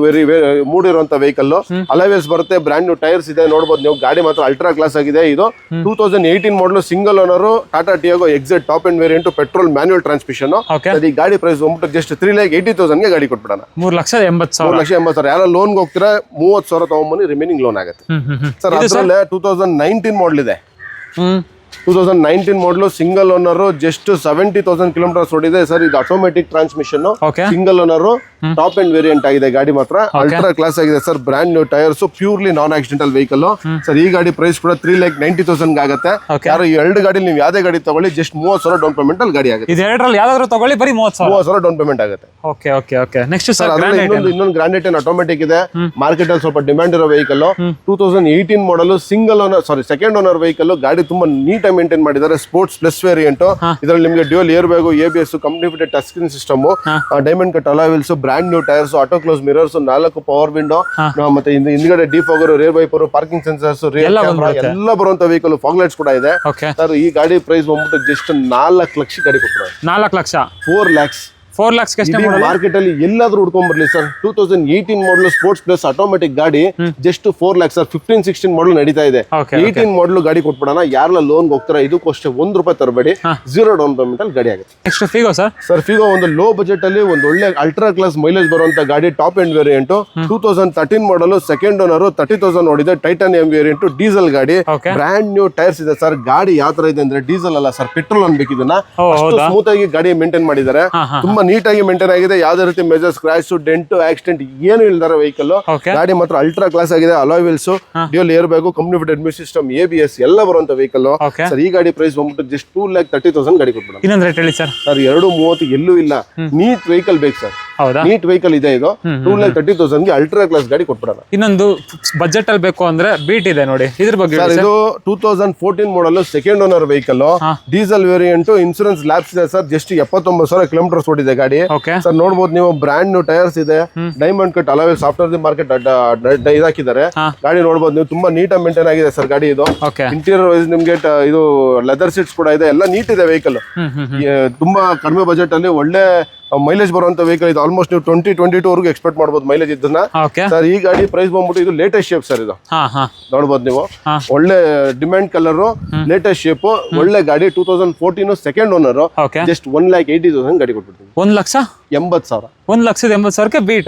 ಮೂಡಿರುವಂತ ವೆಹಿಕಲ್. ಅಲೈವೇಸ್ ಬರುತ್ತೆ, ಬ್ರಾಂಡ್ ನ್ಯೂ ಟೈರ್ಸ್ ಇದೆ. ನೋಡಬಹುದು ನೀವು, ಗಾಡಿ ಮಾತ್ರ ಅಲ್ಟ್ರಾ ಕ್ಲಾಸ್ ಆಗಿದೆ. ಇದು 2018 model, single owner, Tata Tiago ಎಕ್ಸೆಟ್ top end variant, petrol manual transmission. ಈ ಗಾಡಿ ಪ್ರೈಸ್ ಬಂದ್ಬಿಟ್ಟು ಜಸ್ಟ್ 3,80,000 ಗೆ ಗಾಡಿ ಕೊಟ್ಬಿಡೋಣ. 3,80,000. ಸರ್, ಯಾರೋ ಲೋನ್ಗೆ ಹೋಗ್ತೀರಾ 30,000 ತಗೊಂಡ್ಬನ್ನಿ, ರಿಮೈನಿಂಗ್ ಲೋನ್ ಆಗುತ್ತೆ ಸರ್. ಅದ್ರಲ್ಲೇ 2019 ಮಾಡಲ್ ಇದೆ. 2019 ಮಾಡಲು, ಸಿಂಗಲ್ ಓನರ್, ಜಸ್ಟ್ 70,000 ಕಿಲೋಮೀಟರ್ಸ್ ಓಡಿದೆ ಸರ್. ಇದು automatic transmission, single owner, top end variant ಆಗಿದೆ. ಗಾಡಿ ಮಾತ್ರ ಅಲ್ಟ್ರಾ ಕ್ಲಾಸ್ ಆಗಿದೆ sir. Brand new tyres, purely non accidental vehicle sir. ಈ ಗಾಡಿ ಪ್ರೈಸ್ ಕೂಡ 3,90,000 ಆಗುತ್ತೆ. ಯಾರು ಎರಡು ಗಾಡಿ ನೀವು ಯಾವ್ದೇ ಗಾಡಿ ತಗೊಳ್ಳಿ, ಜಸ್ಟ್ 30,000 ಡೌನ್ ಪೇಮೆಂಟ್ ಅಲ್ಲಿ ಗಾಡಿ ಆಗುತ್ತೆ. ಇದೆರಡರಲ್ಲಿ ಯಾವ್ದಾದ್ರು ತಗೊಳ್ಳಿ, ಬರೀ 30,000 ಡೌನ್ ಪೇಮೆಂಟ್ ಆಗುತ್ತೆ. Okay okay okay. Next sir, ಇನ್ನೊಂದು ಗ್ರಾಂಡ್ ಐಟನ್ ಆಟೋಮೆಟಿಕ್ ಇದೆ. ಮಾರ್ಕೆಟ್ ಅಲ್ಲಿ ಸ್ವಲ್ಪ ಡಿಮ್ಯಾಂಡ್ ಇರೋ vehicle. 2018 model, single owner, second owner vehicle. ಗಾಡಿ ತುಂಬಾ ನೀಟಾಗಿ ಮೇಂಟೈನ್ ಮಾಡಿದ್ದಾರೆ. ಸ್ಪೋರ್ಟ್ಸ್ ಪ್ಲಸ್ ವೇರಿಯಂಟ್, ಇದರಲ್ಲಿ ನಿಮಗೆ dual air bag, ABS, company fitted touch screen system, diamond cut alloy wheels, brand new tyres, auto close mirrors, 4 power window, ಮತ್ತೆ ಹಿಂದ್ಗಡೆ defogger, rear wiper, parking sensors, ಎಲ್ಲ ಬರುವಂತ ವೆಹಿಕಲ್, ಫಾಗ್ ಲೈಟ್ಸ್ ಕೂಡ ಇದೆ sir. ಈ ಗಾಡಿ ಪ್ರೈಸ್ ಬಂದ್ಬಿಟ್ಟು just 4 lakh ಗಾಡಿ ಕೊಡ್ತಾರೆ. 4 ಲಕ್ಷ, 4 ಲ್ಯಾಕ್ಸ್. 4 ಲಕ್ಷ ಮಾರ್ಕೆಟ್ ಅಲ್ಲಿ ಎಲ್ಲಾದ್ರೂ ಹುಡ್ಕೊಂಡ್ ಬರ್ಲಿ ಸರ್. 2018 ಮಾಡಲ್ ಸ್ಪೋರ್ಟ್ಸ್ ಪ್ಲಸ್ ಆಟೋಮೆಟಿಕ್ ಗಾಡಿ ಜಸ್ಟ್ 4 ಲ್ಯಾಕ್ಸ್ ಸರ್. 15-16 ಮಾಡಲ್ ನಡೀತಾ ಇದೆ. 18 ಮಾಡಲ್ ಗಾಡಿ ಕೊಟ್ಬಿಡೋಣ. ಯಾರೆಲ್ಲ ಲೋನ್ ಹೋಗ್ತಾರ ಇದಕ್ಕೂ ಅಷ್ಟೇ ₹1 ತರಬೇಡಿ, 0 ಡೌನ್ ಪೇಮೆಂಟ್ ಅಲ್ಲಿ ಗಾಡಿ ಆಗುತ್ತೆ. Next Figo sir. ಫಿಗೋ ಒಂದು ಲೋ ಬಜೆಟ್ ಅಲ್ಲಿ ಒಂದು ಒಳ್ಳೆ ಅಲ್ಟ್ರಾ ಕ್ಲಾಸ್ ಮೈಲೇಜ್ ಬರುವಂತ ಗಾಡಿ, top end variant. 2013 model, second owner, 30,000 ನೋಡಿದೆ. ಟೈಟಾನಿಯಂ ವೇರಿಯಂಟ್, ಡೀಸೆಲ್ ಗಾಡಿ, ಬ್ರಾಂಡ್ ನ್ಯೂ ಟೈರ್ಸ್ ಇದೆ ಸರ್. ಗಾಡಿ ಯಾವ ತರ ಇದೆ ಅಂದ್ರೆ ಡೀಸೆಲ್ ಅಲ್ಲ ಸರ್, ಪೆಟ್ರೋಲ್ ಅನ್ಬೇಕು. ಇದನ್ನ ಸ್ಮೂತ್ ಆಗಿ ಗಾಡಿ ಮೇಂಟೈನ್ ಮಾಡಿದ್ದಾರೆ, ತುಂಬಾ ನೀಟಾಗಿ ಮೇಂಟೈನ್ ಆಗಿದೆ. ಯಾವುದೇ ರೀತಿ ಮೇಜರ್ ಸ್ಕ್ರಾಚ್, ಡೆಂಟ್, ಆಕ್ಸಿಡೆಂಟ್ ಏನು ಇಲ್ದಾರ ವೆಹಿಕಲ್. ಗಾಡಿ ಮಾತ್ರ ಅಲ್ಟ್ರಾ ಕ್ಲಾಸ್ ಆಗಿದೆ. Alloy wheels, dual air bag, company fitted music system, ABS ಎಲ್ಲ ಬರುವಂತ ವೆಹಿಕಲ್ ಸರ್. ಈ ಗಾಡಿ ಪ್ರೈಸ್ ಬಂದ್ಬಿಟ್ಟು ಜಸ್ಟ್ 2,30,000 ಗಾಡಿ ಕೊಟ್ಬಿಡೋಣ. ಇನ್ನೊಂದು ರೇಟ್ ಹೇಳಿ ಸರ್. ಸರ್, 2,30 ಎಲ್ಲೂ ಇಲ್ಲ. ನೀಟ್ ವೆಹಿಕಲ್ ಬೇಕು ಸರ್. ನೀಟ್ ವೆಹಿಕಲ್ ಇದೆ. ಇದು 2,30,000 ಗೆ ಅಲ್ಟ್ರಾ ಕ್ಲಾಸ್ ಗಾಡಿ ಕೊಟ್ಬಿಡೋಣ. ಇನ್ನೊಂದು ಬಜೆಟ್ ಅಲ್ಲಿ ಬೇಕು ಅಂದ್ರೆ ಬೀಟ್ ಇದೆ ನೋಡಿ, ಇದ್ರ ಬಗ್ಗೆ ಸರ್. ಇದು 2014 model, second owner vehicle, diesel variant, insurance lapse ಇದೆ ಸರ್. ಜಸ್ಟ್ 79,000 ಕಿಲೋಮೀಟರ್ಸ್ ಓಡಿದೆ ಗಾಡಿ ಸರ್. ನೋಡಬಹುದು ನೀವು, ಬ್ರಾಂಡ್ ನ್ಯೂ ಟೈರ್ಸ್ ಇದೆ. Diamond cut alloy wheels, software the market ಇದಾಕಿದ್ದಾರೆ. ಗಾಡಿ ನೋಡಬಹುದು ನೀವು, ತುಂಬಾ ನೀಟಾಗಿ ಮೇಂಟೈನ್ ಆಗಿದೆ ಸರ್ ಗಾಡಿ. ಇದು ಇಂಟೀರಿಯರ್ ವೈಸ್ ನಿಮ್ಗೆ ಇದು ಲೆದರ್ ಸೀಟ್ಸ್ ಕೂಡ ಇದೆ. ಎಲ್ಲ ನೀಟ್ ಇದೆ ವೆಹಿಕಲ್. ತುಂಬಾ ಕಡಿಮೆ ಬಜೆಟ್ ಅಲ್ಲಿ ಒಳ್ಳೆ ಮೈಲೇಜ್ ಬರುವಂತ ವೆಹಿಕಲ್ ಇದು. ಆಲ್ಮೋಸ್ಟ್ ನೀವು 2022 ವರೆಗೂ ಎಕ್ಸ್ಪೆಕ್ಟ್ ಮಾಡಬಹುದು ಮೈಲೇಜ್ ಇದನ್ನ ಸರ್. ಈ ಗಾಡಿ ಪ್ರೈಸ್ ಬಂದ್ಬಿಟ್ಟು ಇದು ಲೇಟೆಸ್ಟ್ ಶೇಪ್ ಸರ್. ಇದು ನೋಡಬಹುದು ನೀವು, ಒಳ್ಳೆ ಡಿಮ್ಯಾಂಡ್ ಕಲರ್, ಲೇಟೆಸ್ಟ್ ಶೇಪ್, ಒಳ್ಳೆ ಗಾಡಿ. 2014 ಸೆಕೆಂಡ್ ಓನರ್, ಜಸ್ಟ್ 1,80,000 ಗಾಡಿ ಕೊಟ್ಬಿಡ್ತೀನಿ. 1,80,000. 1,80,000ಕ್ಕೆ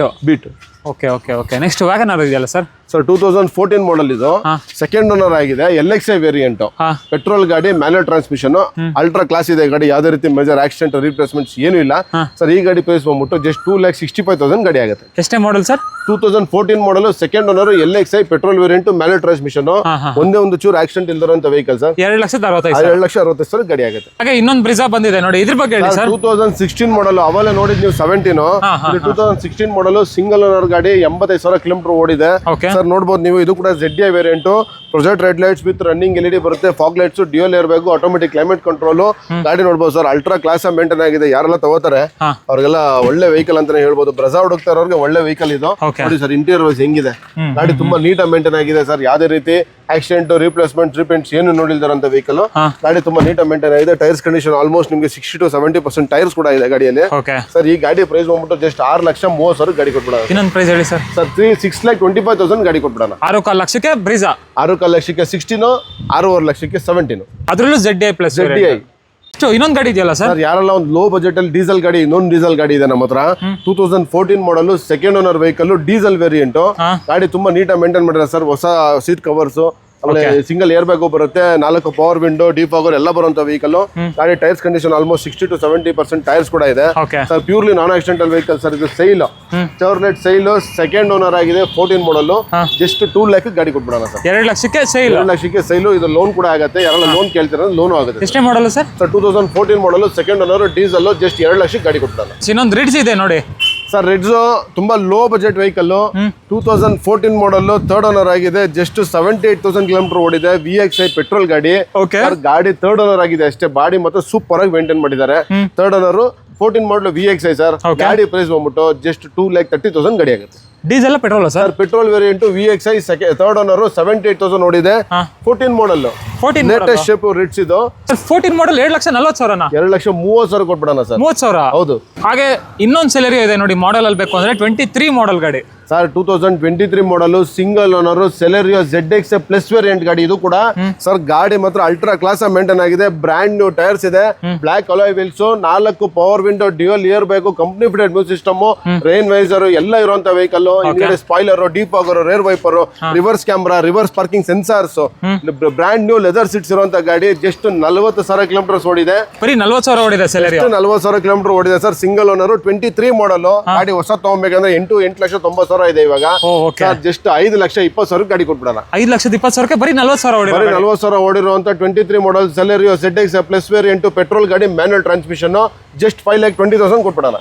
beat. Okay okay okay. Next Wagon R ಇದೆಯಲ್ಲ ಸರ್. 2014 ಮಾಡಲ್ ಇದು, ಸೆಕೆಂಡ್ ಓನರ್ ಆಗಿದೆ. LXI ವೇರಿಯಂಟ್, ಪೆಟ್ರೋಲ್ ಗಾಡಿ, ಮ್ಯಾನ್ಯುಯಲ್ ಟ್ರಾನ್ಸ್ಮಿಷನ್, ಅಲ್ಟ್ರಾ ಕ್ಲಾಸ್ ಇದೆ ಗಾಡಿ. ಯಾವುದೇ ರೀತಿ ಮೇಜರ್ ಆಕ್ಸಿಡೆಂಟ್, ರೀಪ್ಲೇಸ್ಮೆಂಟ್ಸ್ ಏನು ಇಲ್ಲ ಸರ್. ಈ ಗಾಡಿ ಪ್ರೈಸ್ ಬಂದ್ಬಿಟ್ಟು ಜಸ್ಟ್ 2,65,000 ಗಾಡಿ ಆಗುತ್ತೆ. ಎಷ್ಟೇ model sir? 2014 model, second owner, LXI petrol variant, manual transmission, ಒಂದೇ ಒಂದು ಚೂರು ಆಕ್ಸಿಡೆಂಟ್ ಇಲ್ದಿರುವಂತ ವೆಹಿಕಲ್ ಸರ್. 2,65,000 ಗಾಡಿ ಆಗುತ್ತೆ. ಹಾಗೆ ಇನ್ನೊಂದು ಬ್ರಿಜಾ ಬಂದಿದೆ ನೋಡಿ, ಇದ್ರ ಬಗ್ಗೆ ಹೇಳಿ ಸರ್. 2016 ಮಾಡಲ್, ಅವೆಲ್ಲ ನೋಡಿದ್ ನೀವು 17. 2016 ಮಾಡಲ್, ಸಿಂಗಲ್ ಓನರ್ ಗಾಡಿ, 85,000 ಕಿಲೋಮೀಟರ್ ಓಡಿದೆ ಸರ್. ನೋಡಬಹುದು ನೀವು, ಇದು ಕೂಡ ZDI variant, projector red lights with running LED ಬರುತ್ತೆ, fog lights, dual air bag, automatic climate control. ಗಾಡಿ ನೋಡಬಹುದು ಸರ್, ಅಲ್ಟ್ರಾ ಕ್ಲಾಸ್ ಮೇಂಟೈನ್ ಆಗಿದೆ. ಯಾರೆಲ್ಲ ತಗೋತಾರೆ ಅವ್ರಿಗೆಲ್ಲ ಒಳ್ಳೆ ವೆಹಿಕಲ್ ಅಂತಾನೆ ಹೇಳ್ಬೋದು. ಬ್ರೆಜಾ ಹುಡುಕ್ತಾ ಇರೋರಿಗೆ ಒಳ್ಳೆ ವೆಹಿಕಲ್ ಇದು. ನೋಡಿ ಸರ್, ಇಂಟೀರಿಯರ್ ವೈಸ್ ಹೆಂಗಿದೆ ಗಾಡಿ, ತುಂಬಾ ನೀಟಾಗಿ ಮೇಂಟೈನ್ ಆಗಿದೆ ಸರ್. ಯಾವುದೇ ರೀತಿ ಆಕ್ಸಿಡೆಂಟ್, ರೀಪ್ಲೇಸ್ಮೆಂಟ್, ರೀಪೇಂಟ್ಸ್ ಏನು ನೋಡಿಲ್ದಾರಂತ ವೆಹಿಕಲ್. ಗಾಡಿ ತುಂಬಾ ನೀಟಾಗಿ ಮೇಂಟೈನ್ ಆಗಿದೆ. ಟೈರ್ಸ್ ಕಂಡೀಷನ್ ಆಲ್ಮೋಸ್ಟ್ ನಿಮಗೆ 60 to 70% ಟೈರ್ಸ್ ಕೂಡ ಇದೆ ಗಾಡಿಯಲ್ಲಿ ಸರ್. ಈ ಗಾಡಿ ಪ್ರೈಸ್ ಬಂದ್ಬಿಟ್ಟು ಜಸ್ಟ್ 6,30,000 ಗಾಡಿ ಕೊಟ್ಬಿಡೋಣ. ಇನ್ನೊಂದು ಪ್ರೈಸ್ ಹೇಳಿ ಸರ್. 6,25,000 ಗಾಡಿ ಕೊಟ್ಬಿಡೋಣ. 6.5 ಲಕ್ಷಕ್ಕೆ ಬ್ರಿಜಾ. 6.5 ಲಕ್ಷಕ್ಕೆ 16, 6.5 ಲಕ್ಷಕ್ಕೆ 17. ಅದರಲ್ಲೂ ZDI ಪ್ಲಸ್ ZDI. ಇನ್ನೊಂದು ಗಾಡಿ ಇದೆಯಲ್ಲ ಸರ್. ಯಾರೆಲ್ಲ ಒಂದು ಲೋ ಬಜೆಟ್ ಅಲ್ಲಿ ಡೀಸೆಲ್ ಗಾಡಿ, ಇನ್ನೊಂದು ಡೀಸೆಲ್ ಗಾಡಿ ಇದೆ ನಮ್ಮ ಹತ್ರ. 2014 model, second owner vehicle, diesel variant. ಗಾಡಿ ತುಂಬಾ ನೀಟಾಗಿ ಮೇಂಟೈನ್ ಮಾಡಿದ್ದಾರೆ ಸರ್. ಹೊಸ ಸೀಟ್ ಕವರ್ಸ್, ಆಮೇಲೆ ಸಿಂಗಲ್ ಏರ್ ಬ್ಯಾಗು ಬರುತ್ತೆ, 4 ಪವರ್ ವಿಂಡೋ, ಡಿಫಾಗರ್ ಎಲ್ಲ ಬರುವಂತ ವೆಹಿಕಲ್. ಗಾಡಿ tyres condition almost 60 to 70% tyres ಕೂಡ ಇದೆ okay sir. Purely non accidental vehicle sir. ಇದು Sail Chevrolet Sail, second owner ಆಗಿದೆ, 14 ಮಾಡಲ್. ಜಸ್ಟ್ 2 lakhs ಗಾಡಿ ಕೊಟ್ಬಿಡೋಣ ಸರ್. 2 ಲಕ್ಷಕ್ಕೆ ಸೇಲ್. 2 ಲಕ್ಷಕ್ಕೆ ಸೈಲು. ಇದು ಲೋನ್ ಕೂಡ ಆಗುತ್ತೆ. ಯಾರೆಲ್ಲ ಲೋನ್ ಕೇಳ್ತೀರ ಲೋನ್ ಆಗುತ್ತೆ. ಎಷ್ಟೇ ಮಾಡಲ್ಲ sir? 2014 model, second owner, diesel. Just 2 ಲಕ್ಷಕ್ಕೆ ಗಾಡಿ ಕೊಟ್ಬಿಡೋಣ. ಇನ್ನೊಂದು ರಿಡ್ಸ್ ಇದೆ ನೋಡಿ ಸರ್. ರೆಡ್ಸ್ ತುಂಬಾ ಲೋ ಬಜೆಟ್ ವೆಹಿಕಲ್, 2014 ಮಾಡಲ್, ಥರ್ಡ್ ಓನರ್ ಆಗಿದೆ. ಜಸ್ಟ್ 78,000 ಕಿಲೋಮೀಟರ್ ಓಡಿದೆ. VXI ಪೆಟ್ರೋಲ್ ಗಾಡಿ. ಓಕೆ ಗಾಡಿ ಥರ್ಡ್ ಓನರ್ ಆಗಿದೆ ಅಷ್ಟೇ. ಬಾಡಿ ಮತ್ತೆ ಸೂಪರ್ ಆಗಿ ಮೇಂಟೈನ್ ಮಾಡಿದ್ದಾರೆ. ಥರ್ಡ್ ಓನರ್ 14 ಮಾಡಲ್ VXI ಸರ್. ಗಾಡಿ ಪ್ರೈಸ್ ಬಂದ್ಬಿಟ್ಟು ಜಸ್ಟ್ 2,30,000 ಗಾಡಿ ಆಗುತ್ತೆ. Diesel petrol sir? Petrol variant VXI third owner, 78,000 ಓಡಿದೆ. 14 ಮಾಡಲ್, 14 ಲೇಟೆಸ್ಟ್ ಶೇಪ್ ರಿಡ್ಸ್ ಇದು. 14 ಮಾಡಲ್ 2,40,000. 2,30,000 ಕೊಟ್ಬಿಡೋಣ ಸರ್. 30,000 ಹೌದು. ಹಾಗೆ ಇನ್ನೊಂದು ಸೆಲೆರಿಯೋ ಇದೆ ನೋಡಿ ಮಾಡಲ್ ಅಲ್ಲಿ ಬೇಕು ಅಂದ್ರೆ 23 ಮಾಡಲ್ ಗಾಡಿ sir. 2023 model, single owner, Celerio ZX plus variant ಗಾಡಿ. ಇದು ಕೂಡ ಸರ್ ಗಾಡಿ ಮಾತ್ರ ಅಲ್ಟ್ರಾ ಕ್ಲಾಸ್ ಮೇಂಟೈನ್ ಆಗಿದೆ. ಬ್ರ್ಯಾಂಡ್ ನ್ಯೂ ಟೈರ್ಸ್ ಇದೆ, black alloy wheels, 4 power window, dual air bag, company fitted music system, rain visor ಎಲ್ಲ ಇರುವಂತ ವೆಹಿಕಲ್. ಹಿಂಗಡೆ spoiler, defogger, rear wiper, reverse camera, reverse parking sensors, brand new leather seats ಇರುವಂತ ಗಾಡಿ. Just 40,000 kilometre ಓಡಿದೆ. ಬರೀ 40,000 ಓಡಿದೆ Celerio. 40,000 kilometre ಓಡಿದೆ sir. Single owner, 23 model. ಗಾಡಿ ಹೊಸ ತಗೊಬೇಕಂದ್ರೆ 8,90,000 ಇದೆ ಇವಾಗ. ಜಸ್ಟ್ 5,20,000 ಗಾಡಿ ಕೊಟ್ಬಿಡೋಣ. 5,20,000 ಬರೀ 40,000 ಓಡಿದೆ. ಬರೀ 40,000 ಓಡಿರುವಂತ 23 model Celerio ZX plus variant petrol ಗಾಡಿ, ಮ್ಯಾನುವಲ್ ಟ್ರಾನ್ಸ್ಮಿಷನ್. ಜಸ್ಟ್ 5,20,000 ಕೊಟ್ಬಿಡೋಣ.